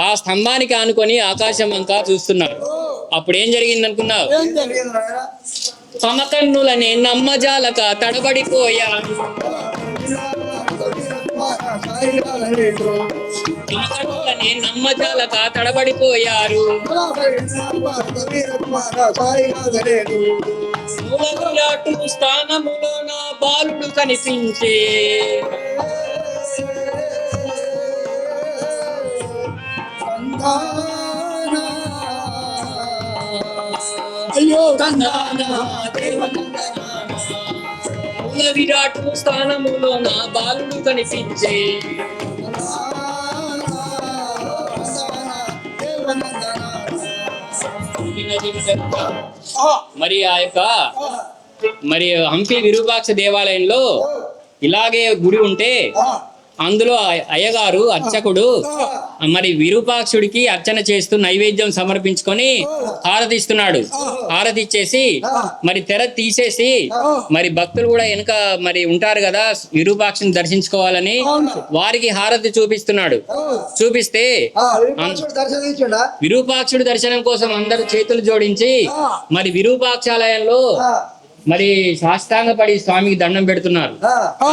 ఆ స్తంభానికి ఆనుకొని ఆకాశం వంక చూస్తున్నారు. అప్పుడు ఏం జరిగింది అనుకున్నావు? ఏం జరిగింది? తమ కన్నులనే నమ్మజాలక తడబడిపోయారు, తమ కన్నులనే నమ్మజాలక తడబడిపోయారు, మూలవిరాటు స్థానములో నా బాలుడు కనిపించే, అయ్యో తందానా దేవనందనానా, మూల మూల విరాట్ స్థానములో నా బాలుడు కనిపించే. మరి ఆ యొక్క మరి హంపి విరూపాక్ష దేవాలయంలో ఇలాగే గుడి ఉంటే అందులో అయ్యగారు అర్చకుడు మరి విరూపాక్షుడికి అర్చన చేస్తూ నైవేద్యం సమర్పించుకొని హారతి ఇస్తున్నాడు. హారతి ఇచ్చేసి మరి తెర తీసేసి మరి భక్తులు కూడా వెనుక మరి ఉంటారు కదా విరూపాక్షుని దర్శించుకోవాలని, వారికి హారతి చూపిస్తున్నాడు. చూపిస్తే దర్శనం ఇచ్చిండా? విరూపాక్షుడి దర్శనం కోసం అందరూ చేతులు జోడించి మరి విరూపాక్షాలయంలో మరి సాష్టాంగపడి స్వామికి దండం పెడుతున్నారు.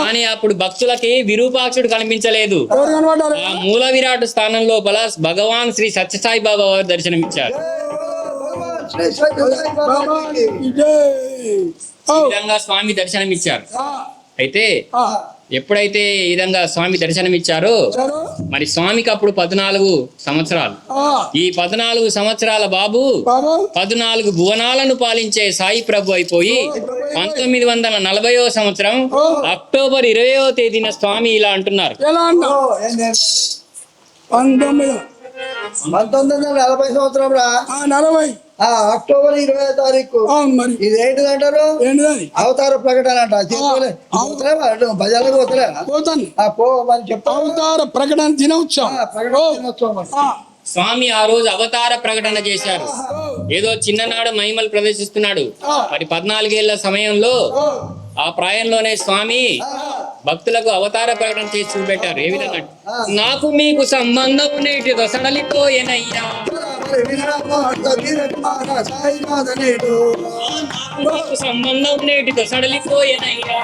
కానీ అప్పుడు భక్తులకి విరూపాక్షుడు కనిపించలేదు. ఆ మూల విరాట్ స్థానం లోపల భగవాన్ శ్రీ సత్యసాయి బాబా వారు దర్శనమిచ్చారు. ఈ విధంగా స్వామి దర్శనమిచ్చారు. అయితే ఎప్పుడైతే ఈ విధంగా స్వామి దర్శనమిచ్చారో మరి స్వామికి అప్పుడు 14 సంవత్సరాలు. ఈ 14 సంవత్సరాల బాబు 14 భువనాలను పాలించే సాయి ప్రభు అయిపోయి 1940వ సంవత్సరం అక్టోబర్ 20వ తేదీన స్వామి ఇలా అంటున్నారు. 1940 సంవత్సరం రా. 40 అక్టోబర్ 20వ తారీఖు. మరి ఇది ఏంటిదంటారు? అవతార ప్రకటన అంట. బజార్లకు పోతాను పోమని చెప్తా. అవతార ప్రకటన దినోత్సవం. స్వామి ఆ రోజు అవతార ప్రకటన చేశారు. ఏదో చిన్ననాడు మహిమలు ప్రదర్శిస్తున్నాడు. మరి 14 ఏళ్ల సమయంలో ఆ ప్రాయంలోనే స్వామి భక్తులకు అవతార ప్రకటన చేసి చూపెట్టారు. ఏ విధంగా? నాకు మీకు సంబంధం నేటితో సడలిపోయేనయ్యా, నాకు సంబంధం నేటితో సడలిపోయేనయ్యా,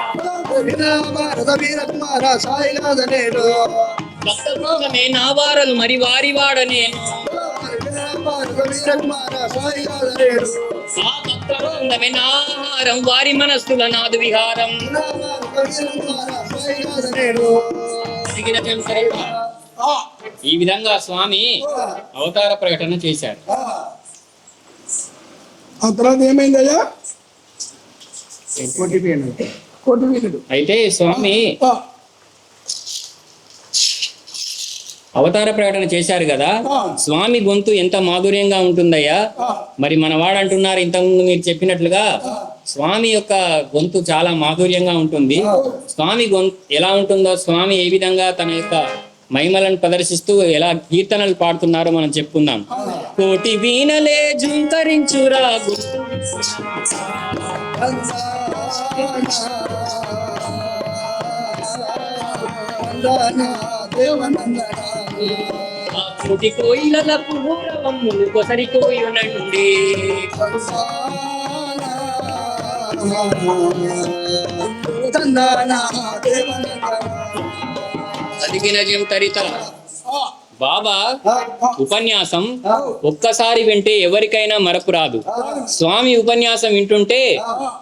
భక్త బృందమే నా వారలు మరి వారి వాడ నేను, ఆ భక్త బృందమే నా ఆహారం వారి మనస్సుల నాదు విహారం. ఈ విధంగా స్వామి అవతార ప్రకటన చేశారు. ఆ తర్వాత ఏమైందయ్యా? కోటి అయితే స్వామి అవతార ప్రకటన చేశారు కదా, స్వామి గొంతు ఎంత మాధుర్యంగా ఉంటుందయ్యా. మరి మన వాడు అంటున్నారు ఇంతకుముందు మీరు చెప్పినట్లుగా స్వామి యొక్క గొంతు చాలా మాధుర్యంగా ఉంటుంది. స్వామి గొంతు ఎలా ఉంటుందో, స్వామి ఏ విధంగా తన యొక్క మహిమలను ప్రదర్శిస్తూ ఎలా కీర్తనలు పాడుతున్నారో మనం చెప్పుకుందాం. కోటి వీణలే జుంకరించురా కోటి కోయిల పూరవమ్ములు కొసరి కోయునండి, అదిగిన జంతరిత బాబా ఉపన్యాసం ఒక్కసారి వింటే ఎవరికైనా మరపు రాదు. స్వామి ఉపన్యాసం వింటుంటే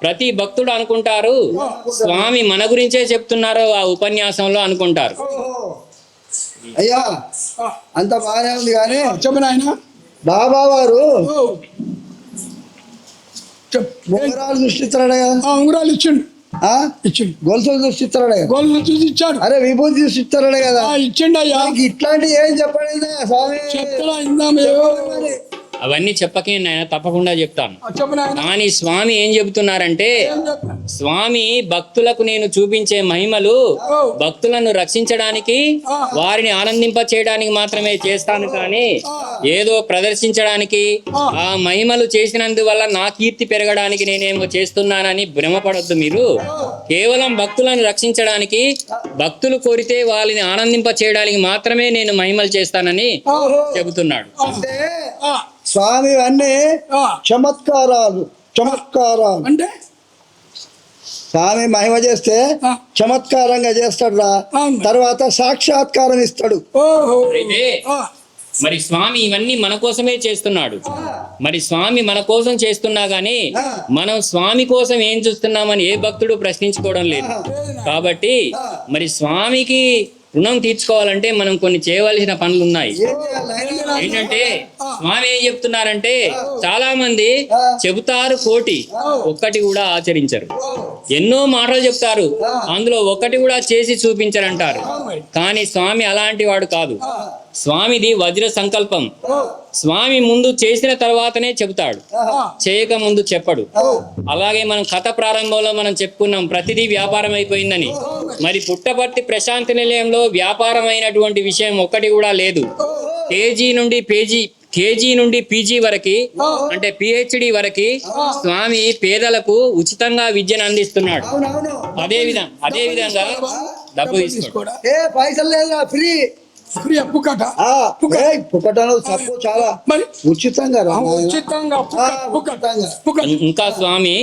ప్రతి భక్తుడు అనుకుంటారు స్వామి మన గురించే చెప్తున్నారు ఆ ఉపన్యాసంలో అనుకుంటారు. అయ్యా అంత బాగానే ఉంది కానీ చెప్పిన ఆయన బాబా వారు ఉంగరాలు సృష్టిస్తున్నాడు కదా. ఉంగరాలు ఇచ్చిండు. గొలుసులు సృష్టిస్తున్నాడు కదా. గొలుసులు చూసి ఇచ్చాడు. అరే విభూతి సృష్టిస్తున్నాడు కదా. ఇచ్చిండు అయ్యా. ఇట్లాంటి ఏం చెప్పండి స్వామి. చెప్తా ఇందాం. అవన్నీ చెప్పకే నాయన, తప్పకుండా చెప్తాను. కానీ స్వామి ఏం చెబుతున్నారంటే, స్వామి భక్తులకు నేను చూపించే మహిమలు భక్తులను రక్షించడానికి వారిని ఆనందింప చేయడానికి మాత్రమే చేస్తాను, కానీ ఏదో ప్రదర్శించడానికి ఆ మహిమలు చేసినందువల్ల నా కీర్తి పెరగడానికి నేనేమో చేస్తున్నానని భ్రమపడొద్దు మీరు. కేవలం భక్తులను రక్షించడానికి, భక్తులు కోరితే వాళ్ళని ఆనందింప చేయడానికి మాత్రమే నేను మహిమలు చేస్తానని చెబుతున్నాడు. స్వామి అన్నీ చమత్కారాలు. అంటే స్వామి మహిమ చేస్తే చమత్కారంగా చేస్తాడు రా, తర్వాత సాక్షాత్కారం ఇస్తాడు. అయితే మరి స్వామి ఇవన్నీ మన కోసమే చేస్తున్నాడు. మరి స్వామి మన కోసం చేస్తున్నా గానీ మనం స్వామి కోసం ఏం చూస్తున్నామని ఏ భక్తుడు ప్రశ్నించుకోవడం లేదు. కాబట్టి మరి స్వామికి రుణం తీర్చుకోవాలంటే మనం కొన్ని చేయవలసిన పనులు ఉన్నాయి. ఏంటంటే స్వామి ఏం చెప్తున్నారంటే, చాలా మంది చెబుతారు కోటి, ఒక్కటి కూడా ఆచరించరు. ఎన్నో మాటలు చెప్తారు, అందులో ఒకటి కూడా చేసి చూపించరంటారు. కానీ స్వామి అలాంటి వాడు కాదు. స్వామిది వజ్ర సంకల్పం. స్వామి ముందు చేసిన తర్వాతనే చెబుతాడు, చేయక ముందు చెప్పడు. అలాగే మనం కథ ప్రారంభంలో మనం చెప్పుకున్నాం, ప్రతిదీ వ్యాపారం అయిపోయిందని. మరి పుట్టపర్తి ప్రశాంతి నిలయంలో వ్యాపారం అయినటువంటి విషయం ఒక్కటి కూడా లేదు. కేజీ నుండి పీజీ వరకు, అంటే పిహెచ్డి వరకు స్వామి పేదలకు ఉచితంగా విద్యను అందిస్తున్నాడు. అదే విధంగా డబ్బు తీసుకోడు. ఏ పైసలు లేదా, ఫ్రీ ఫ్రీ పుక్కట పుక్కటను తప్పు చాలా మరి ఉచితంగా రా. ఉచితంగా ఇంకా స్వామి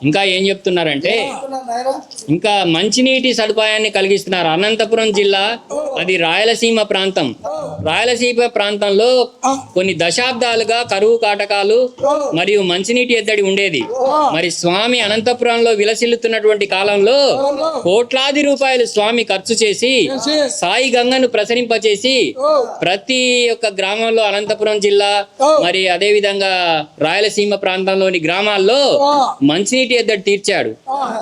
ఇంకా ఏం చెప్తున్నారంటే, ఇంకా మంచినీటి సదుపాయాన్ని కలిగిస్తున్నారు. అనంతపురం జిల్లా అది రాయలసీమ ప్రాంతం. రాయలసీమ ప్రాంతంలో కొన్ని దశాబ్దాలుగా కరువు కాటకాలు మరియు మంచినీటి ఎద్దడి ఉండేది. మరి స్వామి అనంతపురంలో విలసిల్లుతున్నటువంటి కాలంలో కోట్లాది రూపాయలు స్వామి ఖర్చు చేసి సాయి గంగను ప్రసరింపచేసి ప్రతి ఒక్క గ్రామంలో, అనంతపురం జిల్లా మరి అదే విధంగా రాయలసీమ ప్రాంతంలోని గ్రామాల్లో మంచినీటి ఎద్దడి తీర్చాడు.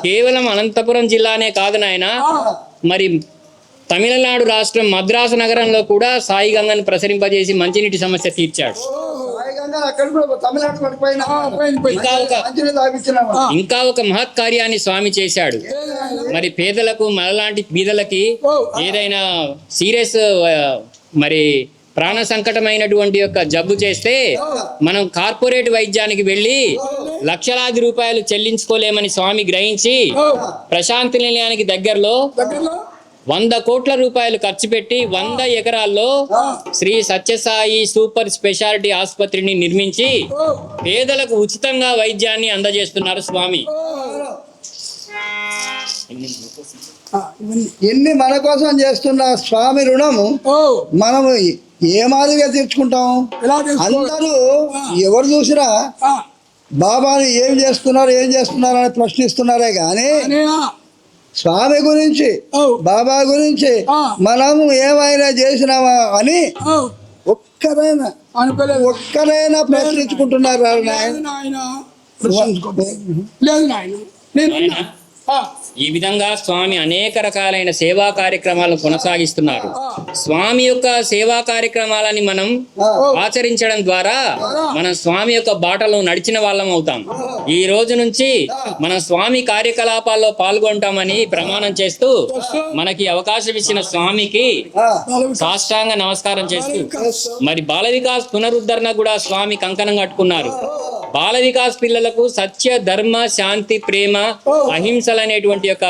కేవలం అనంతపురం జిల్లానే కాదు నాయన, మరి తమిళనాడు రాష్ట్రం మద్రాసు నగరంలో కూడా సాయి గంగను ప్రసరింపజేసి మంచినీటి సమస్య తీర్చాడు. ఇంకా ఒక మహత్ కార్యాన్ని స్వామి చేశాడు. మరి పేదలకు, మనలాంటి బీదలకి ఏదైనా సీరియస్ మరి ప్రాణ సంకటమైనటువంటి యొక్క జబ్బు చేస్తే మనం కార్పొరేట్ వైద్యానికి వెళ్ళి లక్షలాది రూపాయలు చెల్లించుకోలేమని స్వామి గ్రహించి ప్రశాంతి నిలయానికి దగ్గరలో 100 కోట్ల రూపాయలు ఖర్చు పెట్టి 100 ఎకరాల్లో శ్రీ సత్యసాయి సూపర్ స్పెషాలిటీ ఆసుపత్రిని నిర్మించి పేదలకు ఉచితంగా వైద్యాన్ని అందజేస్తున్నారు స్వామి. ఎన్ని మన కోసం చేస్తున్న స్వామి రుణము మనము ఏ మాదిరిగా తీర్చుకుంటాం? అందరూ ఎవరు చూసినా బాబాని ఏం చేస్తున్నారు అని ప్రశ్నిస్తున్నారే గాని స్వామి గురించి, బాబా గురించి మనము ఏమైనా చేసినామా అని ఒక్కరైనా ప్రశ్నించుకుంటున్నారు. లేదు నాయన, నేను ఈ విధంగా స్వామి అనేక రకాలైన సేవా కార్యక్రమాలను కొనసాగిస్తున్నారు. స్వామి యొక్క సేవా కార్యక్రమాలని మనం ఆచరించడం ద్వారా మనం స్వామి యొక్క బాటలో నడిచిన వాళ్ళం అవుతాం. ఈ రోజు నుంచి మనం స్వామి కార్యకలాపాల్లో పాల్గొంటామని ప్రమాణం చేస్తూ మనకి అవకాశం ఇచ్చిన స్వామికి సాష్టాంగ నమస్కారం చేస్తూ, మరి బాల వికాస్ పునరుద్ధరణ కూడా స్వామి కంకణం కట్టుకున్నారు. బాల వికాస్ పిల్లలకు సత్య, ధర్మ, శాంతి, ప్రేమ, అహింసలు అనేటువంటి యొక్క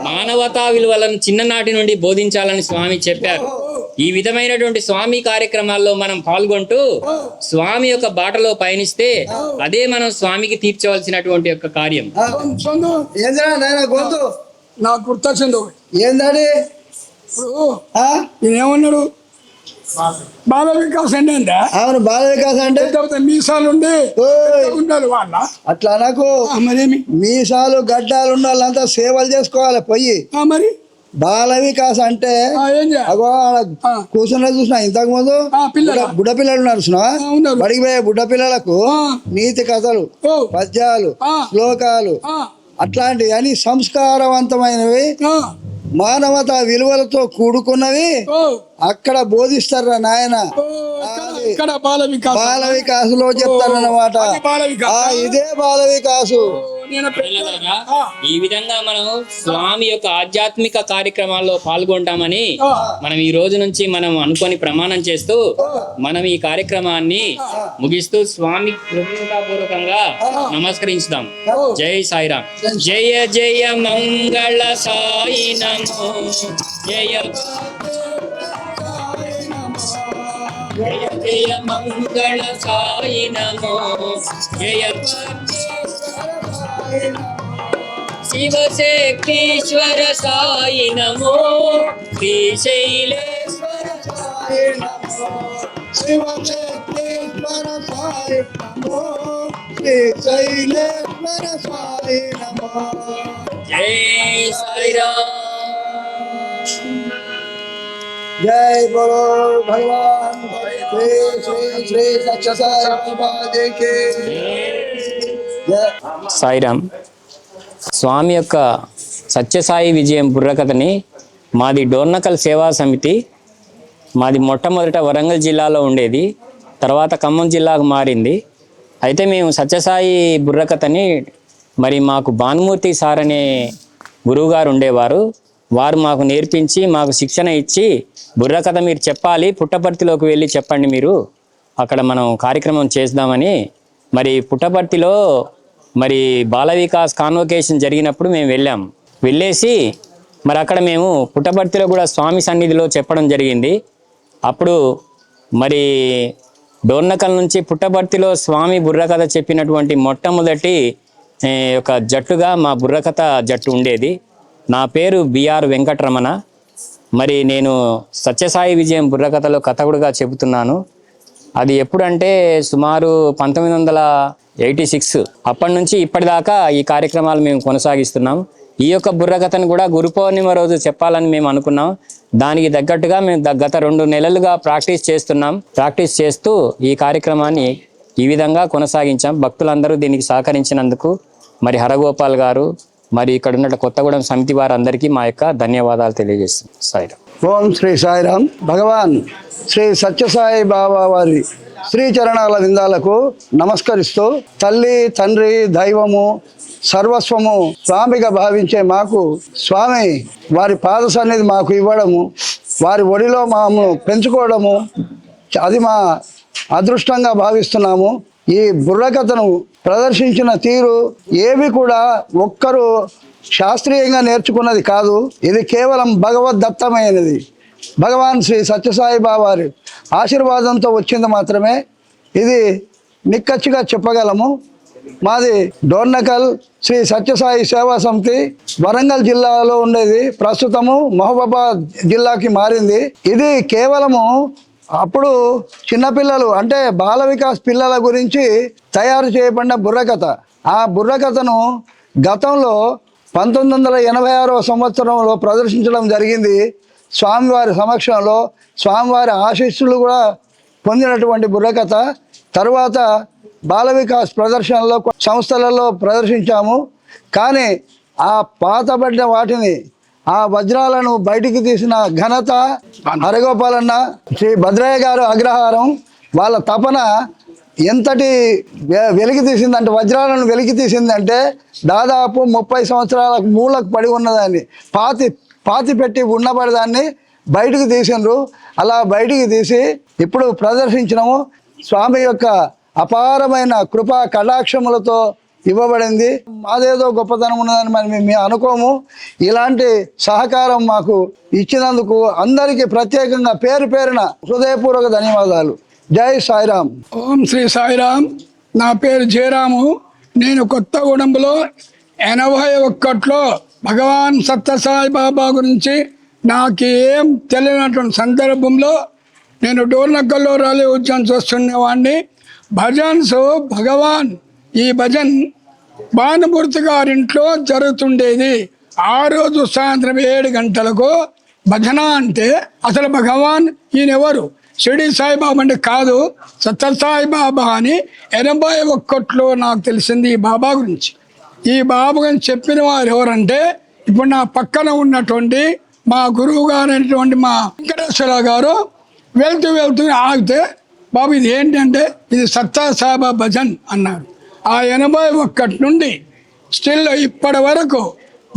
మానవతా విలువలను చిన్ననాటి నుండి బోధించాలని స్వామి చెప్పారు. ఈ విధమైనటువంటి స్వామి కార్యక్రమాల్లో మనం పాల్గొంటూ స్వామి యొక్క బాటలో పయనిస్తే అదే మనం స్వామికి తీర్చవలసినటువంటి యొక్క కార్యం. నాకు గుర్తొచ్చింది ఏందని నేనేమన్నాడు, బాల వికాస్ అంటే అవును, బాల వికాస్ అంటే మీసాలు ఉండాలి వాళ్ళ అట్లా నాకు మరేమి మీసాలు గడ్డాలు ఉన్న వాళ్ళంతా సేవలు చేసుకోవాలి పోయి. మరి బాల వికాస్ అంటే అగో కూర్చున్న చూసినా ఇంతకు ముందు బుడ్డ పిల్లలు నడుచున్నా బడికి పోయే బుడ్డ పిల్లలకు నీతి కథలు, పద్యాలు, శ్లోకాలు అట్లాంటివి అని సంస్కారవంతమైనవి మానవతా విలువలతో కూడుకున్నవి అక్కడ బోధిస్తారా నాయన. బాల వికాస్ లో చెప్తారన్నమాట. ఇదే బాల వికాసు. ఈ విధంగా మనం స్వామి యొక్క ఆధ్యాత్మిక కార్యక్రమాల్లో పాల్గొంటామని మనం ఈ రోజు నుంచి మనం అనుకొని ప్రమాణం చేస్తూ మనం ఈ కార్యక్రమాన్ని ముగిస్తూ స్వామి కృతజ్ఞతాపూర్వకంగా నమస్కరించుదాం. జై సాయిరామ్. జయ జయ మంగళ సాయి నమో జయ జయ జయ మంగళ సాయి నమో జయ శివశక్తీశ్వర సాయి నమో శ్రీశైలేశ్వర సాయి నమో శివశక్తీశ్వర సాయి నమో శ్రీశైలేశ్వర సాయి నమో. జై సాయిరామ్. జై బోలో భగవాన్ శ్రీ శ్రీ శ్రీ సత్య సాయి బాబా జీ కి జై. సాయిరామ్. స్వామి యొక్క సత్యసాయి విజయం బుర్రకథని మాది డోర్నకల్ సేవా సమితి, మాది మొట్టమొదట వరంగల్ జిల్లాలో ఉండేది, తర్వాత ఖమ్మం జిల్లాకు మారింది. అయితే మేము సత్యసాయి బుర్రకథని మరి మాకు భానుమూర్తి సార్ అనే గురువుగారు ఉండేవారు. వారు మాకు నేర్పించి మాకు శిక్షణ ఇచ్చి బుర్రకథ మీరు చెప్పాలి, పుట్టపర్తిలోకి వెళ్ళి చెప్పండి, మీరు అక్కడ మనం కార్యక్రమం చేద్దామని. మరి పుట్టపర్తిలో మరి బాల వికాస్ కాన్వకేషన్ జరిగినప్పుడు మేము వెళ్ళేసి మరి అక్కడ మేము పుట్టపర్తిలో కూడా స్వామి సన్నిధిలో చెప్పడం జరిగింది. అప్పుడు మరి డోర్నకల్ నుంచి పుట్టపర్తిలో స్వామి బుర్రకథ చెప్పినటువంటి మొట్టమొదటి ఒక జట్టుగా మా బుర్రకథ జట్టు ఉండేది. నా పేరు బిఆర్ వెంకటరమణ. మరి నేను సత్యసాయి విజయం బుర్రకథలో కథకుడుగా చెబుతున్నాను. అది ఎప్పుడంటే సుమారు 1986. అప్పటి నుంచి ఇప్పటిదాకా ఈ కార్యక్రమాలు మేము కొనసాగిస్తున్నాం. ఈ యొక్క బుర్రకథను కూడా గురు పౌర్ణిమ రోజు చెప్పాలని మేము అనుకున్నాం. దానికి తగ్గట్టుగా మేము గత 2 నెలలుగా ప్రాక్టీస్ చేస్తున్నాం. ప్రాక్టీస్ చేస్తూ ఈ కార్యక్రమాన్ని ఈ విధంగా కొనసాగించాం. భక్తులందరూ దీనికి సహకరించినందుకు మరి హరగోపాల్ గారు, మరి ఇక్కడ ఉన్న కొత్తగూడెం సమితి వారందరికీ మా యొక్క ధన్యవాదాలు తెలియజేస్తున్నాం. సాయిరామ్. ఓం శ్రీ సాయిరామ్. భగవాన్ శ్రీ సత్యసాయి బాబా వారి శ్రీచరణాల విందాలకు నమస్కరిస్తూ, తల్లి తండ్రి దైవము సర్వస్వము స్వామిగా భావించే మాకు స్వామి వారి పాద సన్నిధి మాకు ఇవ్వడము, వారి ఒడిలో మాము పెంచుకోవడము, అది మా అదృష్టంగా భావిస్తున్నాము. ఈ బుర్రకథను ప్రదర్శించిన తీరు ఏవి కూడా ఒక్కరు శాస్త్రీయంగా నేర్చుకున్నది కాదు. ఇది కేవలం భగవద్దత్తమైనది, భగవాన్ శ్రీ సత్యసాయి బాబా వారి ఆశీర్వాదంతో వచ్చింది మాత్రమే. ఇది నిక్కచ్చిగా చెప్పగలము. మాది డోర్నకల్ శ్రీ సత్యసాయి సేవా సమితి వరంగల్ జిల్లాలో ఉండేది, ప్రస్తుతము మహబూబాబాద్ జిల్లాకి మారింది. ఇది కేవలము అప్పుడు చిన్నపిల్లలు అంటే బాల వికాస్ పిల్లల గురించి తయారు చేయబడిన బుర్రకథ. ఆ బుర్రకథను గతంలో 1986వ సంవత్సరంలో ప్రదర్శించడం జరిగింది. స్వామివారి సమక్షంలో స్వామివారి ఆశీస్సులు కూడా పొందినటువంటి బుర్రకథ. తరువాత బాల వికాస్ ప్రదర్శనలో సంస్థలలో ప్రదర్శించాము. కానీ ఆ పాతబడిన వాటిని, ఆ వజ్రాలను బయటికి తీసిన ఘనత హరగోపాలన్న, శ్రీ భద్రయ్య గారు అగ్రహారం, వాళ్ళ తపన ఎంతటి వెలికి తీసిందంటే, వజ్రాలను వెలికి తీసిందంటే దాదాపు 30 సంవత్సరాల మూలకు పడి ఉన్నదాన్ని పాతి పెట్టి ఉన్నపడదాన్ని బయటికి తీసిండ్రు. అలా బయటికి తీసి ఇప్పుడు ప్రదర్శించినము. స్వామి యొక్క అపారమైన కృపా కటాక్షములతో ఇవ్వబడింది. మాదేదో గొప్పతనం ఉన్నదని మరి మేము అనుకోము. ఇలాంటి సహకారం మాకు ఇచ్చినందుకు అందరికీ ప్రత్యేకంగా పేరు పేరున హృదయపూర్వక ధన్యవాదాలు. జై సాయిరామ్. ఓం శ్రీ సాయిరామ్. నా పేరు జయరాము. నేను కొత్తగూడెంలో 81లో భగవాన్ సత్యసాయి బాబా గురించి నాకేం తెలియనటువంటి సందర్భంలో నేను డోర్నకల్లో ర్యాలీ ఉద్యమం చూస్తున్నవాడిని. భజన్స్ భగవాన్ ఈ భజన్ భానుమూర్తి గారింట్లో జరుగుతుండేది. ఆ రోజు సాయంత్రం 7 గంటలకు భజన అంటే అసలు భగవాన్ ఈయనెవరు? షిరిడి సాయిబాబా అంటే కాదు, సత్యసాయి బాబా అని 81లో నాకు తెలిసింది ఈ బాబా గురించి. ఈ బాబా గురించి చెప్పిన వారు ఎవరంటే ఇప్పుడు నా పక్కన ఉన్నటువంటి మా గురువు గారు అయినటువంటి మా వెంకటేశ్వర గారు వెళ్తూ ఆగితే, బాబు ఇది ఏంటంటే ఇది సత్యసాయిబాబా భజన్ అన్నారు. ఆ 81 నుండి స్టిల్ ఇప్పటి వరకు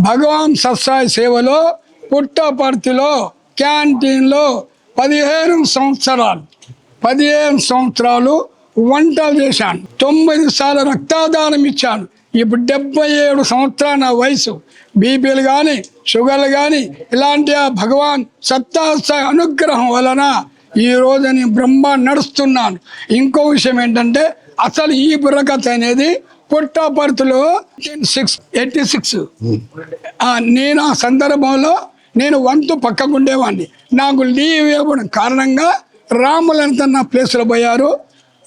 భగవాన్ సత్యసాయి సేవలో పుట్టపర్తిలో క్యాంటీన్లో 15 సంవత్సరాలు వంటలు చేశాను. 9 సార్లు రక్తదానం ఇచ్చాను. ఇప్పుడు 77 సంవత్సరాల నా వయసు. బీపీలు కానీ షుగర్లు కానీ ఇలాంటి ఆ భగవాన్ సత్యసాయి అనుగ్రహం వలన ఈరోజు నేను బ్రహ్మ నడుస్తున్నాను. ఇంకో విషయం ఏంటంటే అసలు ఈ బుర్రకథ అనేది పుట్టపర్తిలో 86 నేను ఆ సందర్భంలో నేను వంతు పక్కకు ఉండేవాడిని. నాకు లీవ్ ఇవ్వడం కారణంగా రాములంత నా ప్లేస్లో పోయారు.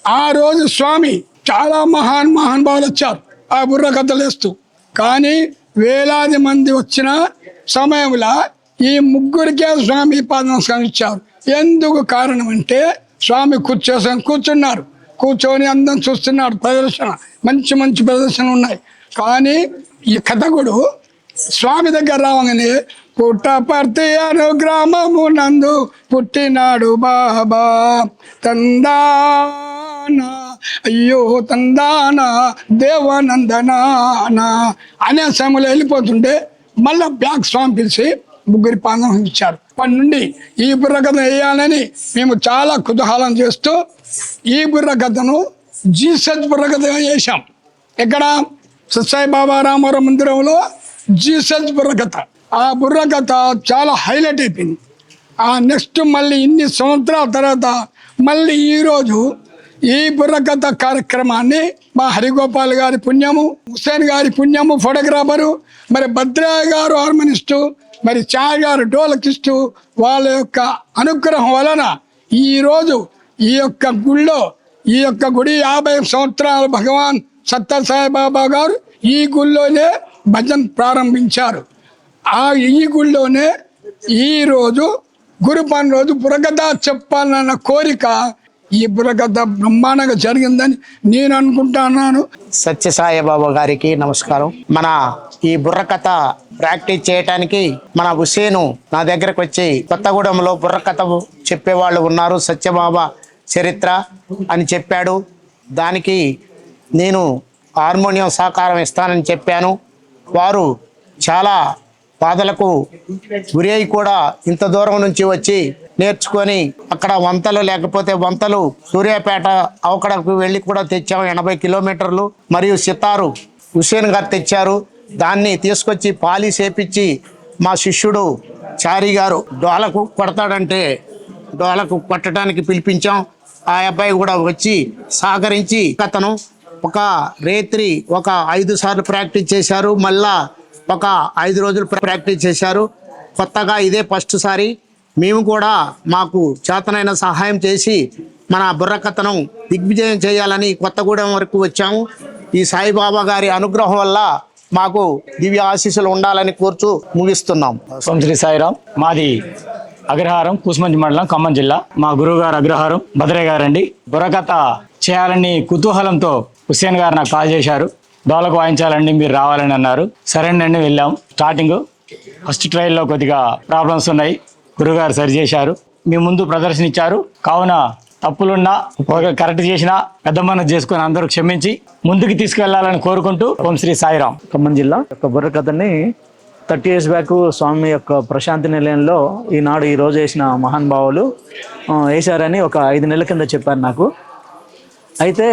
ఆ రోజు స్వామి చాలా మహానుభావులు వచ్చారు ఆ బుర్రకథలు వేస్తూ. కానీ వేలాది మంది వచ్చిన సమయంలో ఈ ముగ్గురికే స్వామి పాదనమస్కారం ఇచ్చారు. ఎందుకు కారణం అంటే స్వామి కూర్చున్నారు, కూర్చొని అందరం చూస్తున్నారు. ప్రదర్శన మంచి ప్రదర్శన ఉన్నాయి. కానీ ఈ కథకుడు స్వామి దగ్గర రావగానే పుట్టపర్తి అను గ్రామము నందు పుట్టినాడు బాబా తందానా అయ్యో తందానా దేవానందనానా అనే సమయంలో వెళ్ళిపోతుంటే మళ్ళా బ్యాక్ స్వామి పిలిచి ముగ్గురి పాదం ఇచ్చారు. అప్పటి నుండి ఈ బుర్రకథ వేయాలని మేము చాలా కుతూహలం చేస్తూ ఈ బుర్రకథను జీసస్ బుర్రకథగా చేశాం. ఎక్కడ సత్సాయి బాబా రామారావు మందిరంలో జీసస్ బుర్రకథ. ఆ బుర్రకథ చాలా హైలైట్ అయిపోయింది. ఆ నెక్స్ట్ మళ్ళీ ఇన్ని సంవత్సరాల తర్వాత మళ్ళీ ఈరోజు ఈ బుర్రకథ కార్యక్రమాన్ని మా హరిగోపాల్ గారి పుణ్యము, హుసేన్ గారి పుణ్యము ఫోటోగ్రాఫరు, మరి భద్రయ్య గారు హార్మోనిస్టు, మరి చాయ్ గారు డోలకిస్టు, వాళ్ళ యొక్క అనుగ్రహం వలన ఈరోజు ఈ యొక్క గుడిలో ఈ యొక్క గుడి 50 సంవత్సరాలు భగవాన్ సత్యసాయి బాబా గారు ఈ గుడిలోనే భజన్ ప్రారంభించారు. ఈ గుడిలోనే ఈరోజు గురు పని రోజు బుర్రకథ చెప్పాలన్న కోరిక ఈ బుర్రకథ బ్రహ్మాండంగా జరిగిందని నేను అనుకుంటున్నాను. సత్యసాయి బాబా గారికి నమస్కారం. మన ఈ బుర్రకథ ప్రాక్టీస్ చేయటానికి మన హుసేను నా దగ్గరకు వచ్చి కొత్తగూడెంలో బుర్రకథ చెప్పేవాళ్ళు ఉన్నారు, సత్యబాబా చరిత్ర అని చెప్పాడు. దానికి నేను హార్మోనియం సహకారం ఇస్తానని చెప్పాను. వారు చాలా బాధలకు గురి అయి కూడా ఇంత దూరం నుంచి వచ్చి నేర్చుకొని అక్కడ వంతలు లేకపోతే వంతలు సూర్యాపేట అవకడకు వెళ్ళి కూడా తెచ్చాము 80 కిలోమీటర్లు. మరియు సితారు హుసేన్ గారు తెచ్చారు. దాన్ని తీసుకొచ్చి పాలిష్ వేపించి మా శిష్యుడు చారి గారు డోలకు కొడతాడంటే డోలకు కొట్టడానికి పిలిపించాం. ఆ అబ్బాయి కూడా వచ్చి సహకరించి అతను ఒక రేత్రి ఒక 5 సార్లు ప్రాక్టీస్ చేశారు. మళ్ళా ఒక 5 రోజులు ప్రాక్టీస్ చేశారు. కొత్తగా ఇదే ఫస్ట్ సారి. మేము కూడా మాకు చేతనైన సహాయం చేసి మన బుర్రకథను దిగ్విజయం చేయాలని కొత్తగూడెం వరకు వచ్చాము. ఈ సాయిబాబా గారి అనుగ్రహం వల్ల మాకు దివ్య ఆశీస్సులు ఉండాలని కోరుచు ముగిస్తున్నాం. ఓం శ్రీ సాయిరామ్. మాది అగ్రహారం, కూసుమంచి మండలం, ఖమ్మం జిల్లా. మా గురువు గారు అగ్రహారం భద్రయ్య గారండి. బుర్రకథ చేయాలని కుతూహలంతో హుస్సేన్ గారు నాకు కాల్ చేశారు. డోలకు వాయించాలండి, మీరు రావాలని అన్నారు. సరేనండి, వెళ్ళాం. స్టార్టింగ్ ఫస్ట్ ట్రయల్లో కొద్దిగా ప్రాబ్లమ్స్ ఉన్నాయి, గురుగారు సరి చేశారు. మీ ముందు ప్రదర్శన ఇచ్చారు. కావున తప్పులున్నా కరెక్ట్ చేసినా పెద్ద మనసు చేసుకుని అందరూ క్షమించి ముందుకు తీసుకెళ్లాలని కోరుకుంటూ ఓం శ్రీ సాయిరామ్. ఖమ్మం జిల్లా యొక్క బుర్రకథని 30 years బ్యాక్ స్వామి యొక్క ప్రశాంతి నిలయంలో ఈ రోజు వేసిన మహానుభావులు వేశారని ఒక 5 నెలల కింద చెప్పారు నాకు. అయితే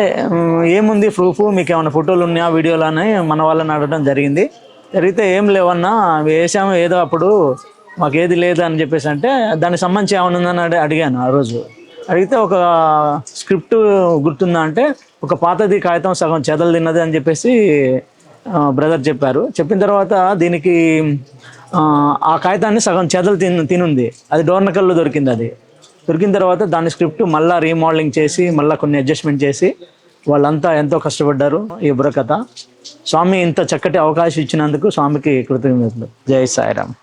ఏముంది ప్రూఫ్, మీకు ఏమైనా ఫోటోలు ఉన్నాయా వీడియోలు అని మన వాళ్ళని అడగడం జరిగితే ఏం లేవన్నా వేసాము, ఏదో అప్పుడు మాకు ఏది లేదు అని చెప్పేసి అంటే దానికి సంబంధించి ఏమైనా ఉందని అడిగాను. ఆ రోజు అడిగితే ఒక స్క్రిప్ట్ గుర్తుందా అంటే ఒక పాతది కాగితం సగం చెదలు తిన్నది అని చెప్పేసి బ్రదర్ చెప్పారు. చెప్పిన తర్వాత దీనికి ఆ కాగితాన్ని సగం చెదలు తినుంది, అది డోర్నకల్లో దొరికింది. అది దొరికిన తర్వాత దాని స్క్రిప్ట్ మళ్ళీ రీమోడలింగ్ చేసి మళ్ళీ కొన్ని అడ్జస్ట్మెంట్ చేసి వాళ్ళంతా ఎంతో కష్టపడ్డారు. ఈ బుర్రకథ స్వామి ఇంత చక్కటి అవకాశం ఇచ్చినందుకు స్వామికి కృతజ్ఞతలు. జై సాయిరామ్.